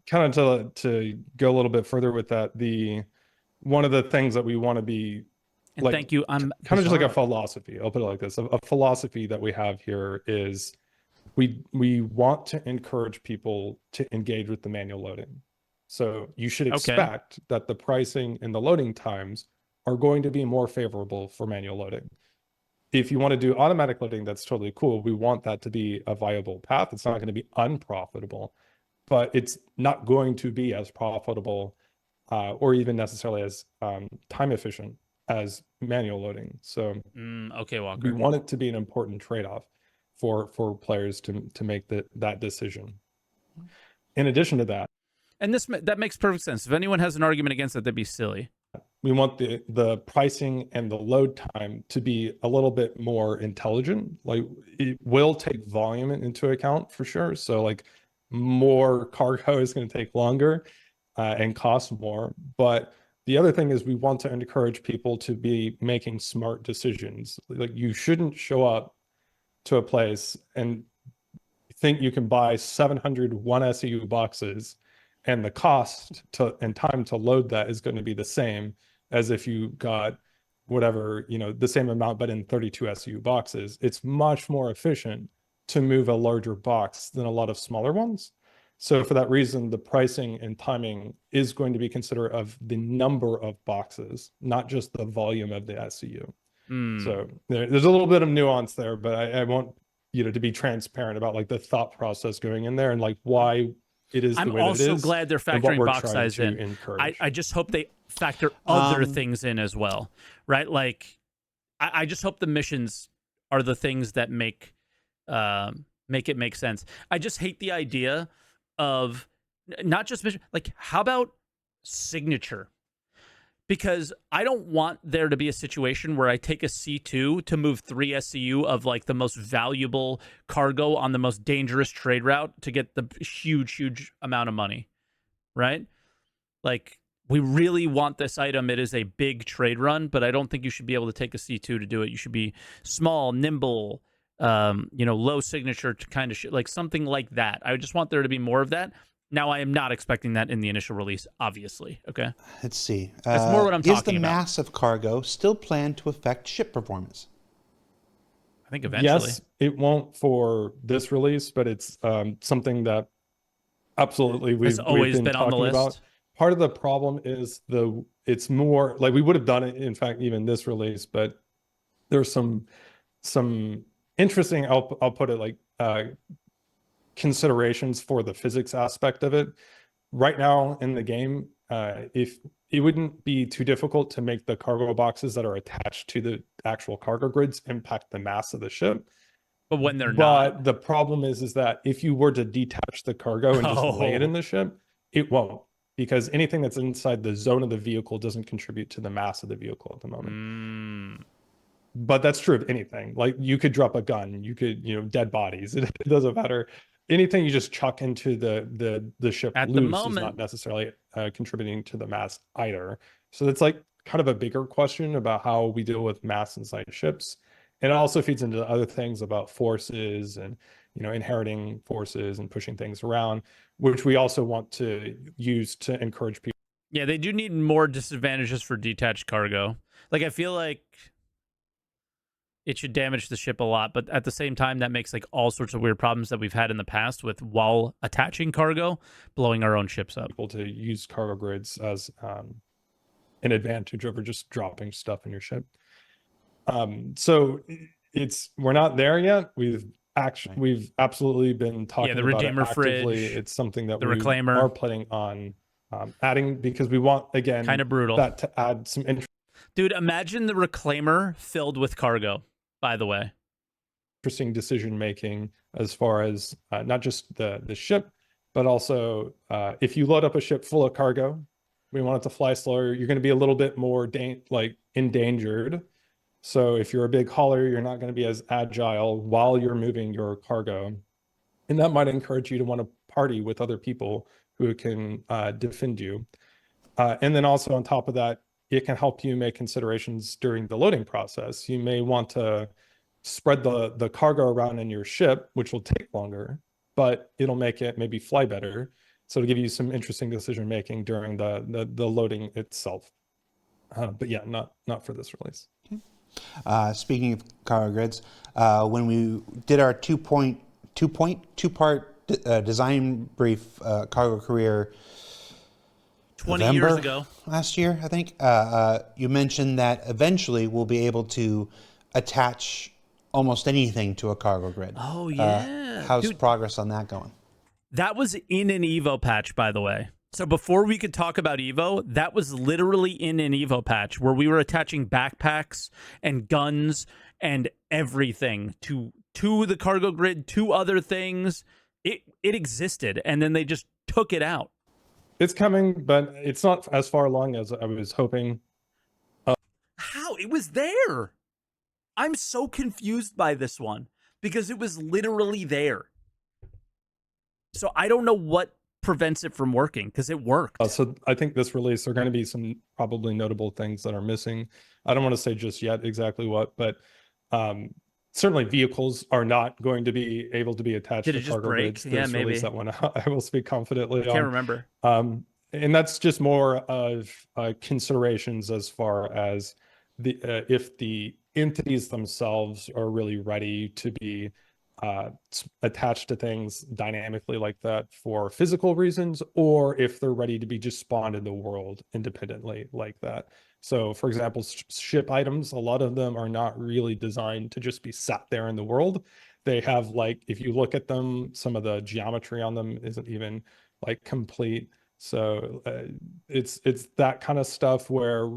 kind of to go a little bit further with that, one of the things that we want to be and thank you. I'm kind of just like a philosophy. I'll put it like this: a philosophy that we have here is we want to encourage people to engage with the manual loading. So you should expect that the pricing and the loading times are going to be more favorable for manual loading. If you want to do automatic loading, that's totally cool. We want that to be a viable path. It's not going to be unprofitable, but it's not going to be as profitable or even necessarily as time efficient as manual loading. So Walker. We want it to be an important trade-off for players to make that decision. In addition to that, and that makes perfect sense. If anyone has an argument against it, that'd be silly. We want the pricing and the load time to be a little bit more intelligent. Like, it will take volume into account for sure. So like, more cargo is going to take longer and cost more. But the other thing is we want to encourage people to be making smart decisions. Like, you shouldn't show up to a place and think you can buy 700 1SEU boxes and the cost and time to load that is going to be the same as if you got whatever, the same amount, but in 32 SU boxes, it's much more efficient to move a larger box than a lot of smaller ones. So for that reason, the pricing and timing is going to be considerate of the number of boxes, not just the volume of the SCU. So there's a little bit of nuance there, but I want to be transparent about like the thought process going in there and like why it is the way that it is. I'm also glad they're factoring box size in. I just hope they factor other things in as well, right? Like, I just hope the missions are the things that make it make sense. I just hate the idea of not just mission, like how about signature? Because I don't want there to be a situation where I take a C2 to move 3 SCU of like the most valuable cargo on the most dangerous trade route to get the huge amount of money, right? Like, we really want this item. It is a big trade run, but I don't think you should be able to take a C2 to do it. You should be small, nimble, low signature kind of shit, like something like that. I just want there to be more of that. Now, I am not expecting that in the initial release, obviously. Okay. Let's see. That's more what I'm talking about. Is the mass of cargo still planned to affect ship performance? I think eventually. Yes, it won't for this release, but it's something that absolutely we've been on the list. About. Part of the problem is it's more like we would have done it, in fact, even this release, but there's some interesting, I'll put it like, considerations for the physics aspect of it. Right now in the game, if it wouldn't be too difficult to make the cargo boxes that are attached to the actual cargo grids impact the mass of the ship. But when they're not. But the problem is that if you were to detach the cargo and just lay it in the ship, it won't, because anything that's inside the zone of the vehicle doesn't contribute to the mass of the vehicle at the moment. But that's true of anything. Like, you could drop a gun, you could, dead bodies. It doesn't matter. Anything you just chuck into the ship at loose the moment is not necessarily contributing to the mass either. So that's like kind of a bigger question about how we deal with mass inside ships. And it also feeds into other things about forces and, inheriting forces and pushing things around, which we also want to use to encourage people. Yeah, they do need more disadvantages for detached cargo. Like, I feel like it should damage the ship a lot, but at the same time, that makes like all sorts of weird problems that we've had in the past with, while attaching cargo, blowing our own ships up. People to use cargo grids as an advantage over just dropping stuff in your ship. So we're not there yet. We've absolutely been talking the about Redeemer it actively. fridge, it's something that the we Reclaimer are planning on adding, because we want, again, kind of brutal, that to add some interest. Dude, imagine the Reclaimer filled with cargo, by the way. Interesting decision making as far as not just the ship, but also if you load up a ship full of cargo, we want it to fly slower, you're going to be a little bit more endangered. So if you're a big hauler, you're not going to be as agile while you're moving your cargo, and that might encourage you to want to party with other people who can defend you. And then also on top of that, it can help you make considerations during the loading process. You may want to spread the cargo around in your ship, which will take longer, but it'll make it maybe fly better. So it'll give you some interesting decision making during the loading itself. But yeah, not for this release. Speaking of cargo grids, when we did our two-part design brief cargo career 20 November years ago, last year, I think, you mentioned that eventually we'll be able to attach almost anything to a cargo grid. Oh, yeah. How's progress on that going? That was in an Evo patch, by the way. So before we could talk about Evo, that was literally in an Evo patch where we were attaching backpacks and guns and everything to the cargo grid, to other things. It existed, and then they just took it out. It's coming, but it's not as far along as I was hoping. How? It was there. I'm so confused by this one because it was literally there. So I don't know what prevents it from working, because it worked. So I think this release, there are going to be some probably notable things that are missing. I don't want to say just yet exactly what, but certainly vehicles are not going to be able to be attached to cargo grids. Yeah, maybe. Release that one I will speak confidently on. I can't remember. And that's just more of considerations as far as if the entities themselves are really ready to be attached to things dynamically like that for physical reasons, or if they're ready to be just spawned in the world independently like that. So, for example, ship items, a lot of them are not really designed to just be sat there in the world. They have, like, if you look at them, some of the geometry on them isn't even like complete. So it's that kind of stuff where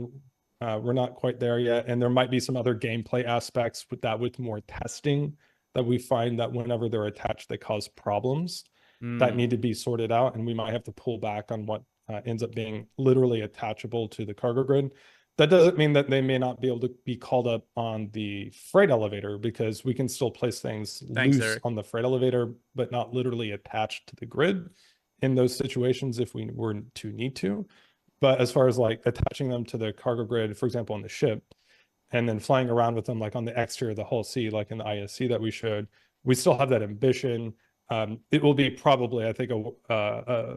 we're not quite there yet, and there might be some other gameplay aspects with that, with more testing, that we find that whenever they're attached, they cause problems that need to be sorted out, and we might have to pull back on what ends up being literally attachable to the cargo grid. That doesn't mean that they may not be able to be called up on the freight elevator, because we can still place things Thanks, loose Eric. on the freight elevator, but not literally attached to the grid in those situations if we were to need to. But as far as like attaching them to the cargo grid, for example, on the ship, and then flying around with them like on the exterior of the hull C, like in the ISC that we showed, we still have that ambition. It will be probably, I think, a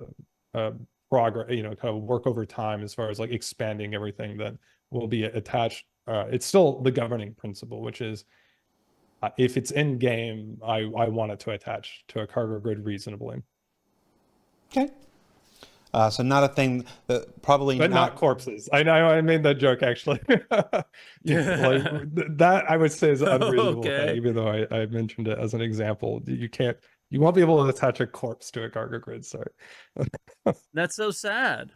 progress, kind of work over time as far as like expanding everything that will be attached. It's still the governing principle, which is if it's in game, I want it to attach to a cargo grid reasonably. Okay. So not a thing that probably But not corpses. I know I made that joke actually. That I would say is an unreasonable thing, even though I mentioned it as an example. You won't be able to attach a corpse to a cargo grid. Sorry. That's so sad.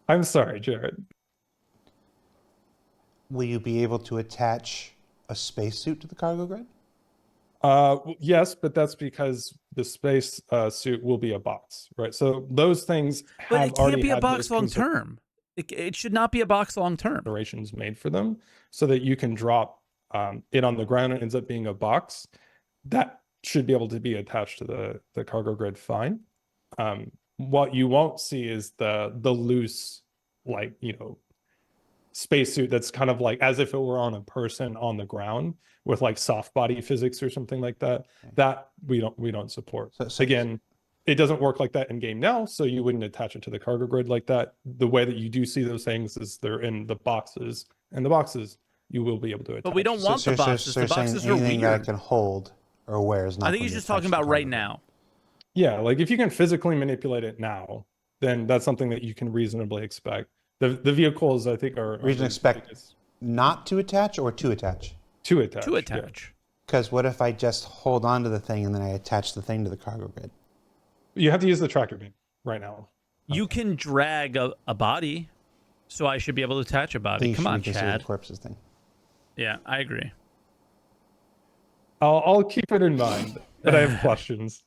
I'm sorry, Jared. Will you be able to attach a spacesuit to the cargo grid? Yes, but that's because the space suit will be a box, right? So those things have But it already can't be a had box those long term. It should not be a box long term. considerations made for them, so that you can drop it on the ground and it ends up being a box. That should be able to be attached to the cargo grid fine. What you won't see is the loose, like, spacesuit that's kind of like as if it were on a person on the ground with like soft body physics or something like that. Okay. That we don't support. So again, it doesn't work like that in game now, so you wouldn't attach it to the cargo grid like that. The way that you do see those things is they're in the boxes, and the boxes you will be able to attach. But we don't want the boxes. The boxes are anything that weird. it can hold or wear is not. I think he's just talking about right now. Yeah, like if you can physically manipulate it now, then that's something that you can reasonably expect. The vehicles, I think, are reason to expect not to attach or to attach. To attach. To attach. Because what if I just hold on to the thing and then I attach the thing to the cargo grid? You have to use the tractor beam right now. You can drag a body, so I should be able to attach a body. Come on, Chad. The corpses thing. Yeah, I agree. I'll keep it in mind, but I have questions.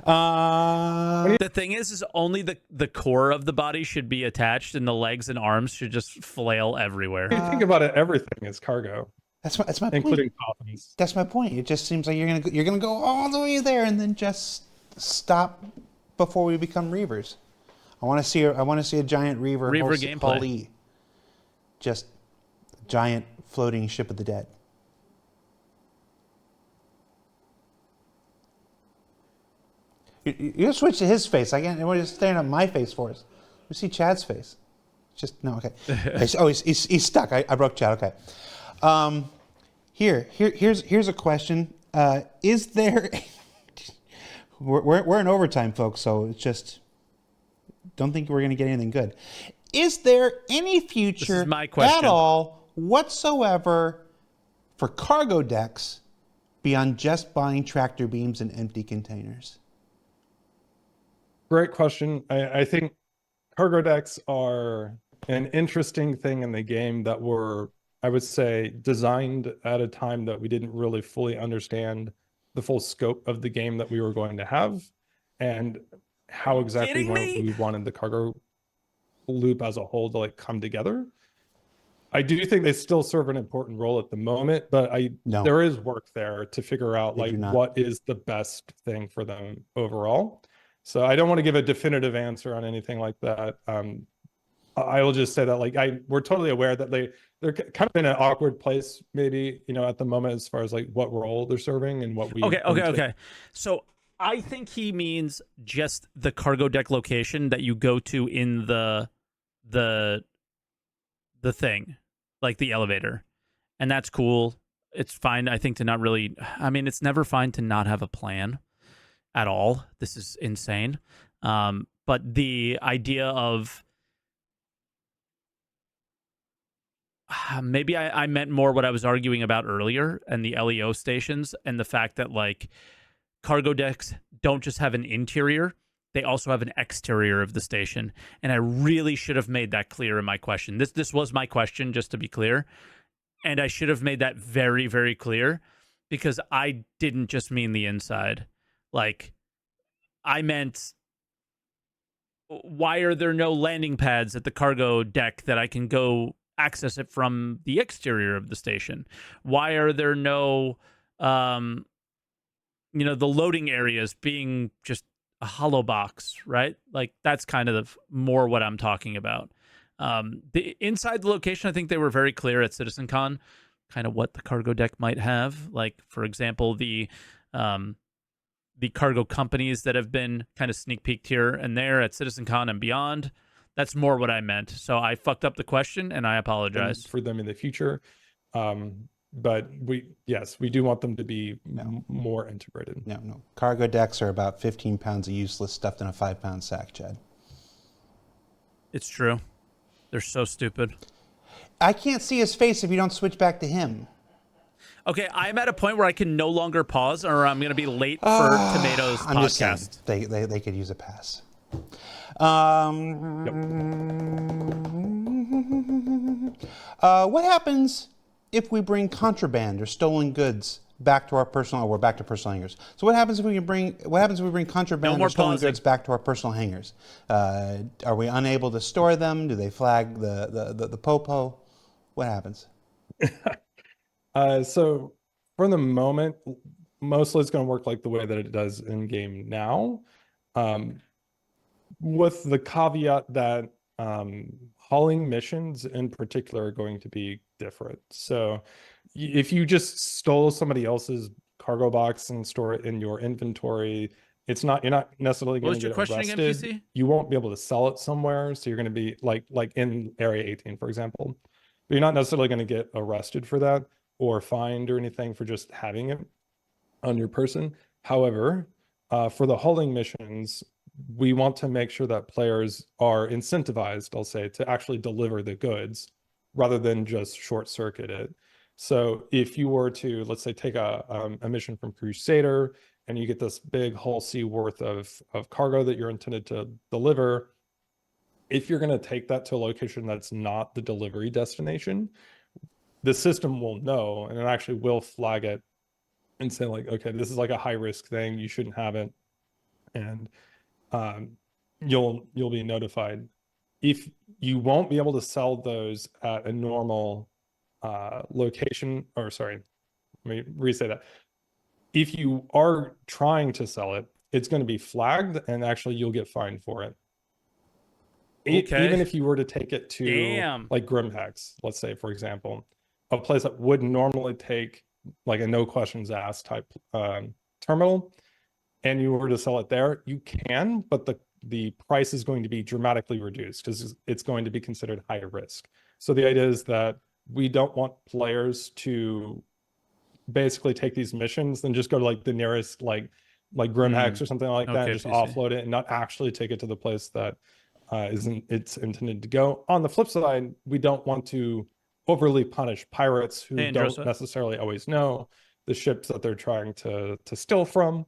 The thing is only the core of the body should be attached, and the legs and arms should just flail everywhere. If you think about it, everything is cargo. That's my point. Including coffins. That's my point. It just seems like you're gonna go all the way there and then just stop before we become Reavers. I want to see a giant Reaver gameplay. Hull E. Just a giant floating ship of the dead. You switch to his face. I can't. We're just staring at my face for us. We see Chad's face. Just no. Okay. He's stuck. I broke Chad. Okay. Here's a question. Is there? We're in overtime, folks. So it's just don't think we're going to get anything good. Is there any future at all whatsoever for cargo decks beyond just buying tractor beams and empty containers? Great question. I think cargo decks are an interesting thing in the game that were, I would say, designed at a time that we didn't really fully understand the full scope of the game that we were going to have, and how exactly we wanted the cargo loop as a whole to like come together. I do think they still serve an important role at the moment, but there is work there to figure out like what is the best thing for them overall. So I don't want to give a definitive answer on anything like that. I will just say that like we're totally aware that they're kind of in an awkward place maybe, at the moment as far as like what role they're serving and what we Okay. So I think he means just the cargo deck location that you go to in the thing, like the elevator. And that's cool. It's fine, I think, to not really. I mean, it's never fine to not have a plan at all. This is insane. But the idea of maybe I meant more what I was arguing about earlier and the LEO stations and the fact that like cargo decks don't just have an interior, they also have an exterior of the station. And I really should have made that clear in my question. This was my question, just to be clear. And I should have made that very, very clear because I didn't just mean the inside. Like, I meant, why are there no landing pads at the cargo deck that I can go access it from the exterior of the station? Why are there no, the loading areas being just a hollow box, right? Like, that's kind of more what I'm talking about. The inside the location, I think they were very clear at CitizenCon, kind of what the cargo deck might have. Like, for example, the cargo companies that have been kind of sneak peeked here and there at CitizenCon and beyond. That's more what I meant. So I fucked up the question, and I apologize for them in the future. But we do want them to be more integrated. No. Cargo decks are about 15 pounds of useless stuffed in a 5-pound sack, Chad. It's true. They're so stupid. I can't see his face if you don't switch back to him. Okay, I'm at a point where I can no longer pause, or I'm going to be late for Tomatoes I'm just saying, podcast. they could use a pass. What happens if we bring contraband or stolen goods back to our personal, or back to personal hangars? So what happens if we bring contraband or stolen goods back to our personal hangars? Are we unable to store them? Do they flag the popo? What happens? So for the moment, mostly it's going to work like the way that it does in game now, with the caveat that hauling missions in particular are going to be different. So if you just stole somebody else's cargo box and store it in your inventory, you're not necessarily going to get arrested. Again, PC? You won't be able to sell it somewhere, so you're going to be like in Area 18, for example. But you're not necessarily going to get arrested for that or fined or anything for just having it on your person. However, for the hauling missions, we want to make sure that players are incentivized, I'll say, to actually deliver the goods rather than just short circuit it. So if you were to, let's say, take a mission from Crusader and you get this big hull sea worth of cargo that you're intended to deliver, if you're going to take that to a location that's not the delivery destination, the system will know, and it actually will flag it and say like, okay, this is like a high risk thing, you shouldn't have it, and you'll be notified. If you won't be able to sell those at a normal location, or sorry, let me re-say that. If you are trying to sell it, it's going to be flagged, and actually you'll get fined for it. Okay. Even if you were to take it to like Grimhex, let's say, for example, a place that would normally take like a no questions asked type terminal, and you were to sell it there, you can, but the price is going to be dramatically reduced because it's going to be considered high risk. So the idea is that we don't want players to basically take these missions and just go to like the nearest like Grimhex or something like that, and just offload it and not actually take it to the place that it's intended to go. On the flip side, we don't want to overly punish pirates who don't necessarily always know the ships that they're trying to steal from.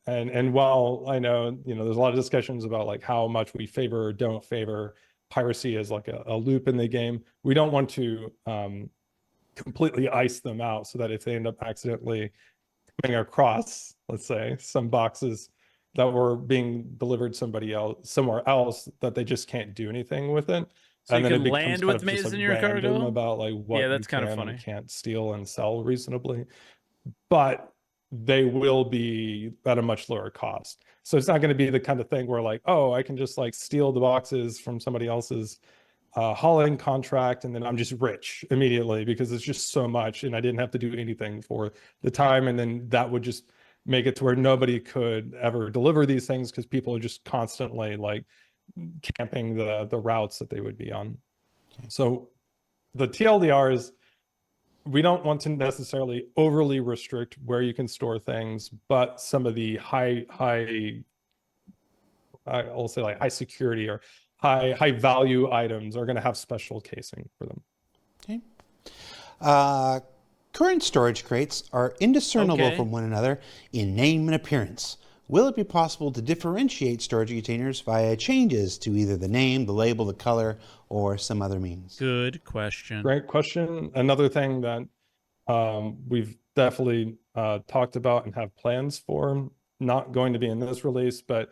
And while I know, there's a lot of discussions about like how much we favor or don't favor piracy as like a loop in the game, we don't want to completely ice them out so that if they end up accidentally coming across, let's say, some boxes that were being delivered somewhere else, that they just can't do anything with it. So and you then can land with maze in your cargo about like what that's kind of funny. You can't steal and sell reasonably, but they will be at a much lower cost. So it's not going to be the kind of thing where like, oh, I can just like steal the boxes from somebody else's hauling contract and then I'm just rich immediately because it's just so much and I didn't have to do anything for the time, and then that would just make it to where nobody could ever deliver these things because people are just constantly like camping the routes that they would be on. Okay. So the TLDRs, we don't want to necessarily overly restrict where you can store things, but some of the I'll say like high security or high value items are going to have special casing for them. Okay. Current storage crates are indiscernible Okay. from one another in name and appearance. Will it be possible to differentiate storage containers via changes to either the name, the label, the color, or some other means? Good question. Great question. Another thing that we've definitely talked about and have plans for, not going to be in this release, but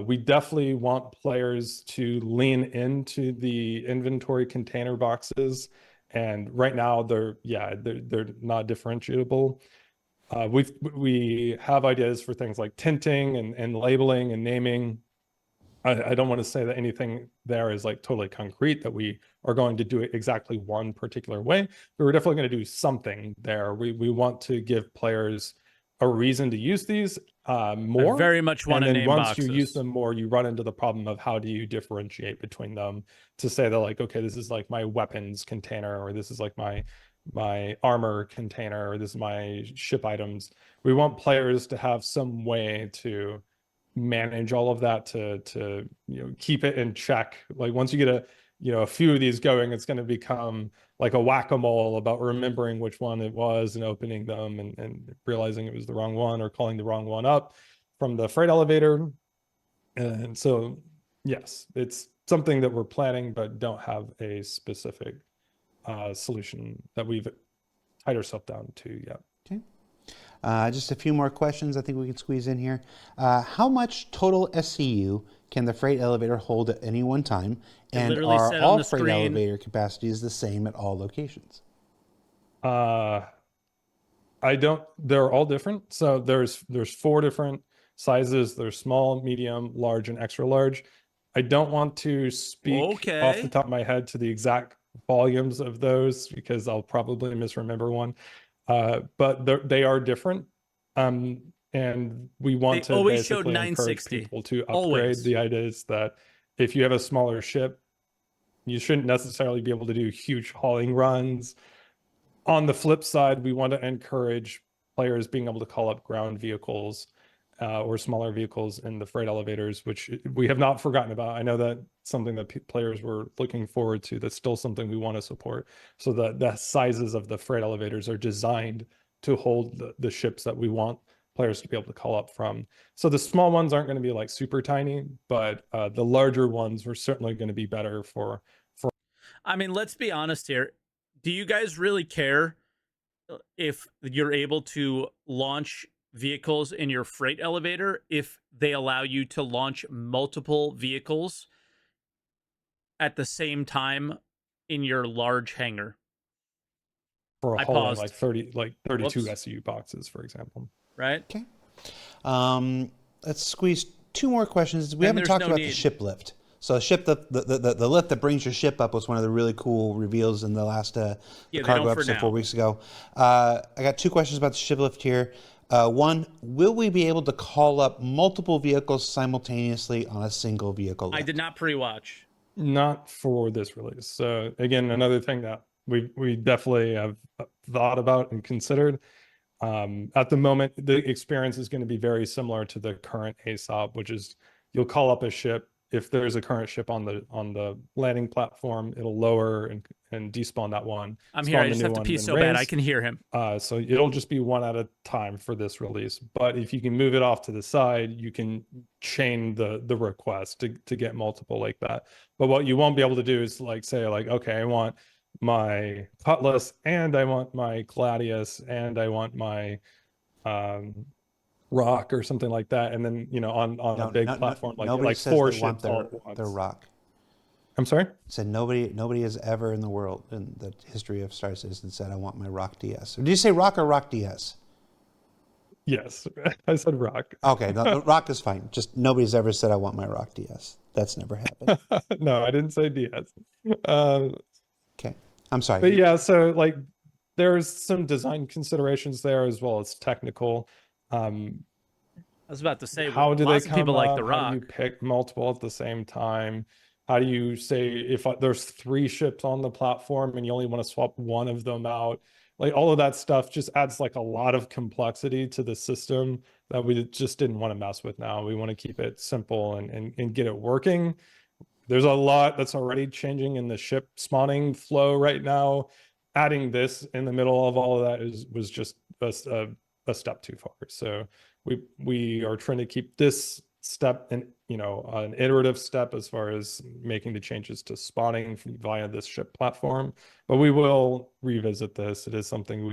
we definitely want players to lean into the inventory container boxes. And right now they're not differentiable. We have ideas for things like tinting and labeling and naming. I don't want to say that anything there is like totally concrete that we are going to do it exactly one particular way, but we're definitely going to do something there. We want to give players a reason to use these more. I very much want to name once boxes. you use them more, you run into the problem of how do you differentiate between them to say that like, okay, this is like my weapons container, or this is like my armor container, or this is my ship items. We want players to have some way to manage all of that to keep it in check. Like once you get a few of these going, it's going to become like a whack-a-mole about remembering which one it was and opening them and realizing it was the wrong one or calling the wrong one up from the freight elevator. And so yes, it's something that we're planning but don't have a specific solution that we've tied ourselves down to yet. Okay. Just a few more questions I think we can squeeze in here. How much total SCU can the freight elevator hold at any one time? And are all freight elevator capacities the same at all locations? They're all different. So there's 4 different sizes. There's small, medium, large, and extra large. I don't want to speak off the top of my head to the exact volumes of those because I'll probably misremember one. But they are different. And we want to basically encourage people to upgrade. Always. The idea is that if you have a smaller ship, you shouldn't necessarily be able to do huge hauling runs. On the flip side, we want to encourage players being able to call up ground vehicles or smaller vehicles in the freight elevators, which we have not forgotten about. I know that something that players were looking forward to. That's still something we want to support. So that the sizes of the freight elevators are designed to hold the ships that we want players to be able to call up from. So the small ones aren't going to be like super tiny, but the larger ones are certainly going to be better for. I mean, let's be honest here. Do you guys really care if you're able to launch vehicles in your freight elevator if they allow you to launch multiple vehicles at the same time in your large hangar? For a whole like 32 Whoops. SCU boxes, for example. Right? Okay. Let's squeeze 2 more questions. We haven't talked about the ship lift. So the lift that brings your ship up was one of the really cool reveals in the last cargo episode 4 weeks ago. I got 2 questions about the ship lift here. One, will we be able to call up multiple vehicles simultaneously on a single vehicle lift? I did not pre-watch. Not for this release. So again, another thing that we definitely have thought about and considered. At the moment, the experience is going to be very similar to the current ASOP, which is you'll call up a ship. If there's a current ship on the landing platform, it'll lower and despawn that one. I'm here. I just have to pee so bad. I can hear him. So it'll just be one at a time for this release. But if you can move it off to the side, you can chain the request to get multiple like that. But what you won't be able to do is like say like, okay, I want my Cutlass and I want my Gladius and I want my Rock or something like that, and then on a big platform like 4 ships all at once. Their Rock. I'm sorry? Said nobody has ever in the world in the history of Star Citizen said I want my Rock DS. Did you say Rock or Rock DS? Yes, I said Rock. Okay, no, Rock is fine. Just nobody's ever said I want my Rock DS. That's never happened. No, I didn't say DS. Okay, I'm sorry. But yeah, so like there's some design considerations there as well as technical. I was about to say, How do they lots of come people like up? The How do you Rock. pick multiple at the same time? How do you say if there's 3 ships on the platform and you only want to swap one of them out? Like all of that stuff just adds like a lot of complexity to the system that we just didn't want to mess with now. We want to keep it simple and get it working. There's a lot that's already changing in the ship spawning flow right now. Adding this in the middle of all of that was just a step too far. So we are trying to keep this step and an iterative step as far as making the changes to spawning via this ship platform. But we will revisit this. It is something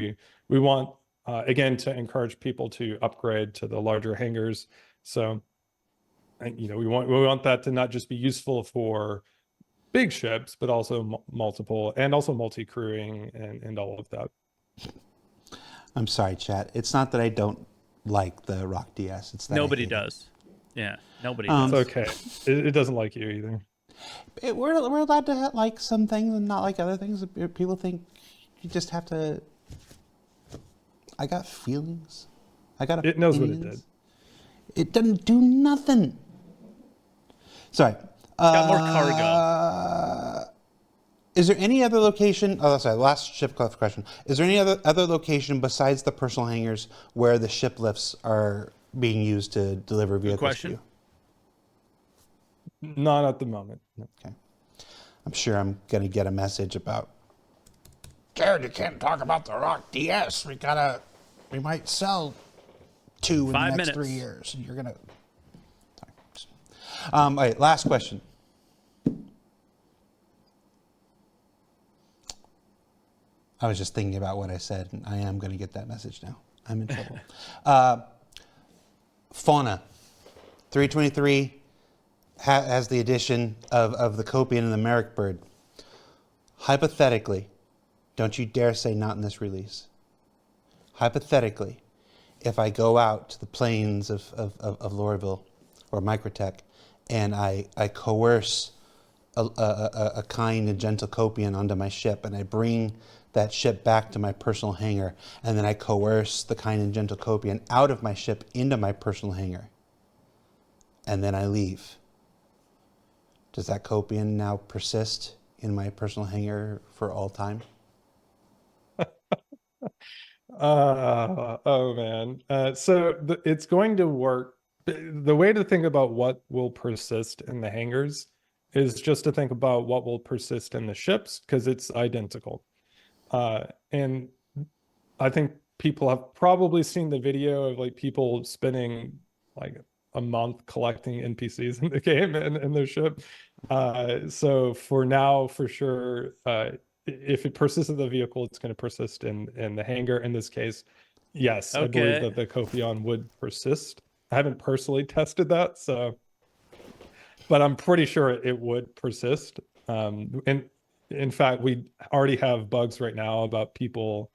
we want again to encourage people to upgrade to the larger hangars. So and we want that to not just be useful for big ships, but also multiple and also multi-crewing and all of that. I'm sorry, chat. It's not that I don't like the Rock DS. It's that Nobody I hate does. Yeah, nobody It's does. okay. It doesn't like you either. We're allowed to like some things and not like other things. People think you just have to. I got feelings. I got opinions. It knows what it did. It doesn't do nothing. Sorry. Got more cargo. Is there any other location? Oh, sorry. Last ship lift question. Is there any other location besides the personal hangars where the ship lifts are being used to deliver vehicles to you? Not at the moment. No. Okay. I'm sure I'm gonna get a message about. Jared, you can't talk about the Rock DS. We might sell 2 in the next 3 years. You're gonna. Sorry. All right. Last question. I was just thinking about what I said, and I am going to get that message now. I'm in trouble. Fauna. 323 has the addition of the Copian and the Merrick bird. Hypothetically, don't you dare say not in this release. Hypothetically, if I go out to the plains of Lorville or Microtech and I coerce a kind and gentle Copian onto my ship and I bring that ship back to my personal hangar, and then I coerce the kind and gentle Copian out of my ship into my personal hangar, and then I leave. Does that Copian now persist in my personal hangar for all time? Oh man. So it's going to work. The way to think about what will persist in the hangars is just to think about what will persist in the ships, because it's identical. And I think people have probably seen the video of like people spending like a month collecting NPCs in the game and in their ship. So for now, for sure, if it persists in the vehicle, it's going to persist in the hangar. In this case, yes, I believe that the Copion would persist. I haven't personally tested that, but I'm pretty sure it would persist. And in fact, we already have bugs right now about people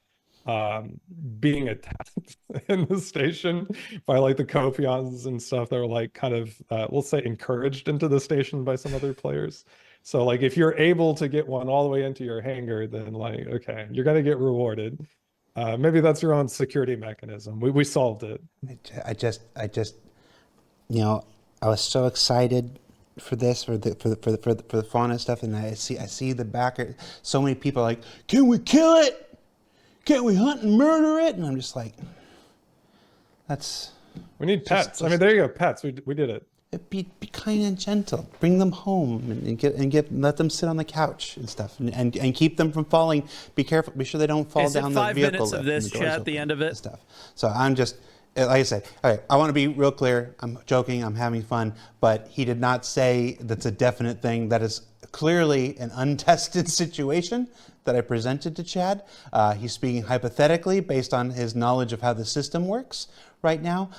being attacked in the station by like the Copions and stuff that are like kind of, we'll say, encouraged into the station by some other players. So like if you're able to get one all the way into your hangar, then like, okay, you're going to get rewarded. Maybe that's your own security mechanism. We solved it. I just, I was so excited for this, for the fauna stuff, and I see the backer. So many people are like, can we kill it? Can't we hunt and murder it? And I'm just like, we need pets. I mean, there you go, pets. We did it. Be kind and gentle. Bring them home and let them sit on the couch and stuff, and keep them from falling. Be careful. Be sure they don't fall down the vehicle. 5 minutes of this chat at the end of it. Stuff. So I'm just. Like I said, all right, I want to be real clear. I'm joking. I'm having fun. But he did not say that's a definite thing. That is clearly an untested situation that I presented to Chad. He's speaking hypothetically based on his knowledge of how the system works right now.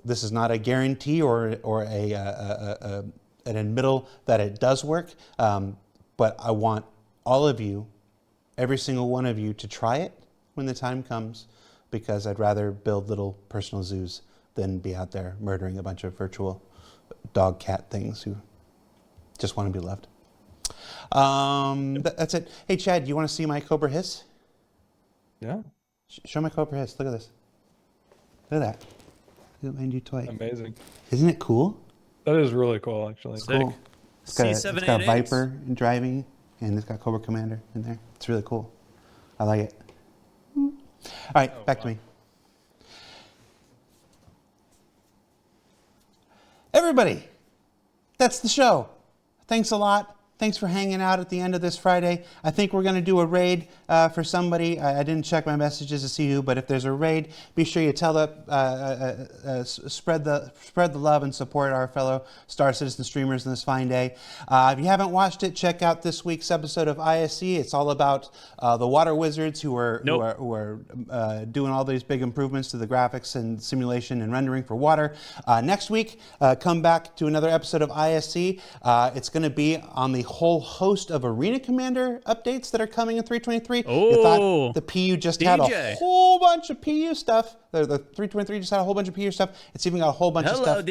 This is not a guarantee or an admittal that it does work. But I want all of you, every single one of you, to try it when the time comes, because I'd rather build little personal zoos than be out there murdering a bunch of virtual dog cat things who just want to be loved. That's it. Hey, Chad, do you want to see my Cobra Hiss? Yeah. Show my Cobra Hiss. Look at this. Look at that. Look at my new toy. Amazing. Isn't it cool? That is really cool, actually. Sick. Cool. It's got a C788s. Viper in driving, and it's got Cobra Commander in there. It's really cool. I like it. All right, back to me. Everybody, that's the show. Thanks a lot. Thanks for hanging out at the end of this Friday. I think we're going to do a raid for somebody. I didn't check my messages to see who, but if there's a raid, be sure you tell spread the love and support our fellow Star Citizen streamers on this fine day. If you haven't watched it, check out this week's episode of ISC. It's all about the water wizards who are doing all these big improvements to the graphics and simulation and rendering for water. Next week, come back to another episode of ISC. It's going to be on the whole host of Arena Commander updates that are coming in 323. You thought the PU just had a whole bunch of PU stuff. The 323 just had a whole bunch of PU stuff. It's even got a whole bunch of stuff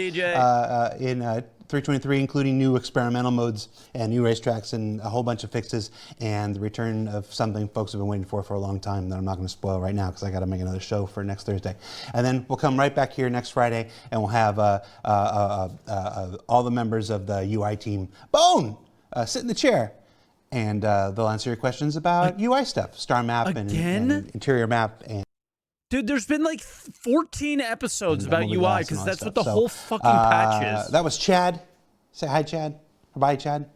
in 323, including new experimental modes and new racetracks and a whole bunch of fixes and the return of something folks have been waiting for a long time that I'm not going to spoil right now because I got to make another show for next Thursday. And then we'll come right back here next Friday and we'll have all the members of the UI team. Bone! Sit in the chair, and they'll answer your questions about UI stuff, star map and interior map. And dude, there's been like 14 episodes about UI because that's what the whole fucking patch is. That was Chad. Say hi, Chad. Or bye, Chad.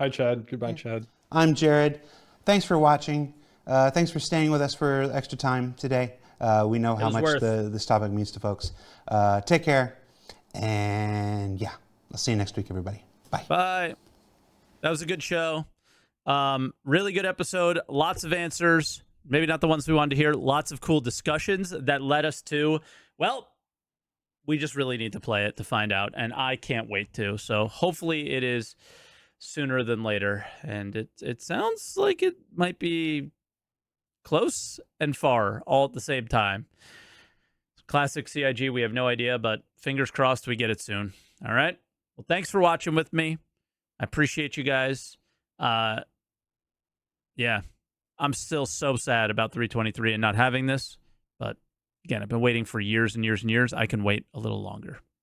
Hi, Chad. Goodbye, Chad. I'm Jared. Thanks for watching. Thanks for staying with us for extra time today. We know how much this topic means to folks. Take care, and yeah, I'll see you next week, everybody. Bye. Bye. That was a good show. Really good episode. Lots of answers. Maybe not the ones we wanted to hear. Lots of cool discussions that led us to, well, we just really need to play it to find out. And I can't wait to. So hopefully it is sooner than later. And it sounds like it might be close and far all at the same time. Classic CIG, we have no idea, but fingers crossed we get it soon. All right. Well, thanks for watching with me. I appreciate you guys. Yeah, I'm still so sad about 323 and not having this. But again, I've been waiting for years and years and years. I can wait a little longer.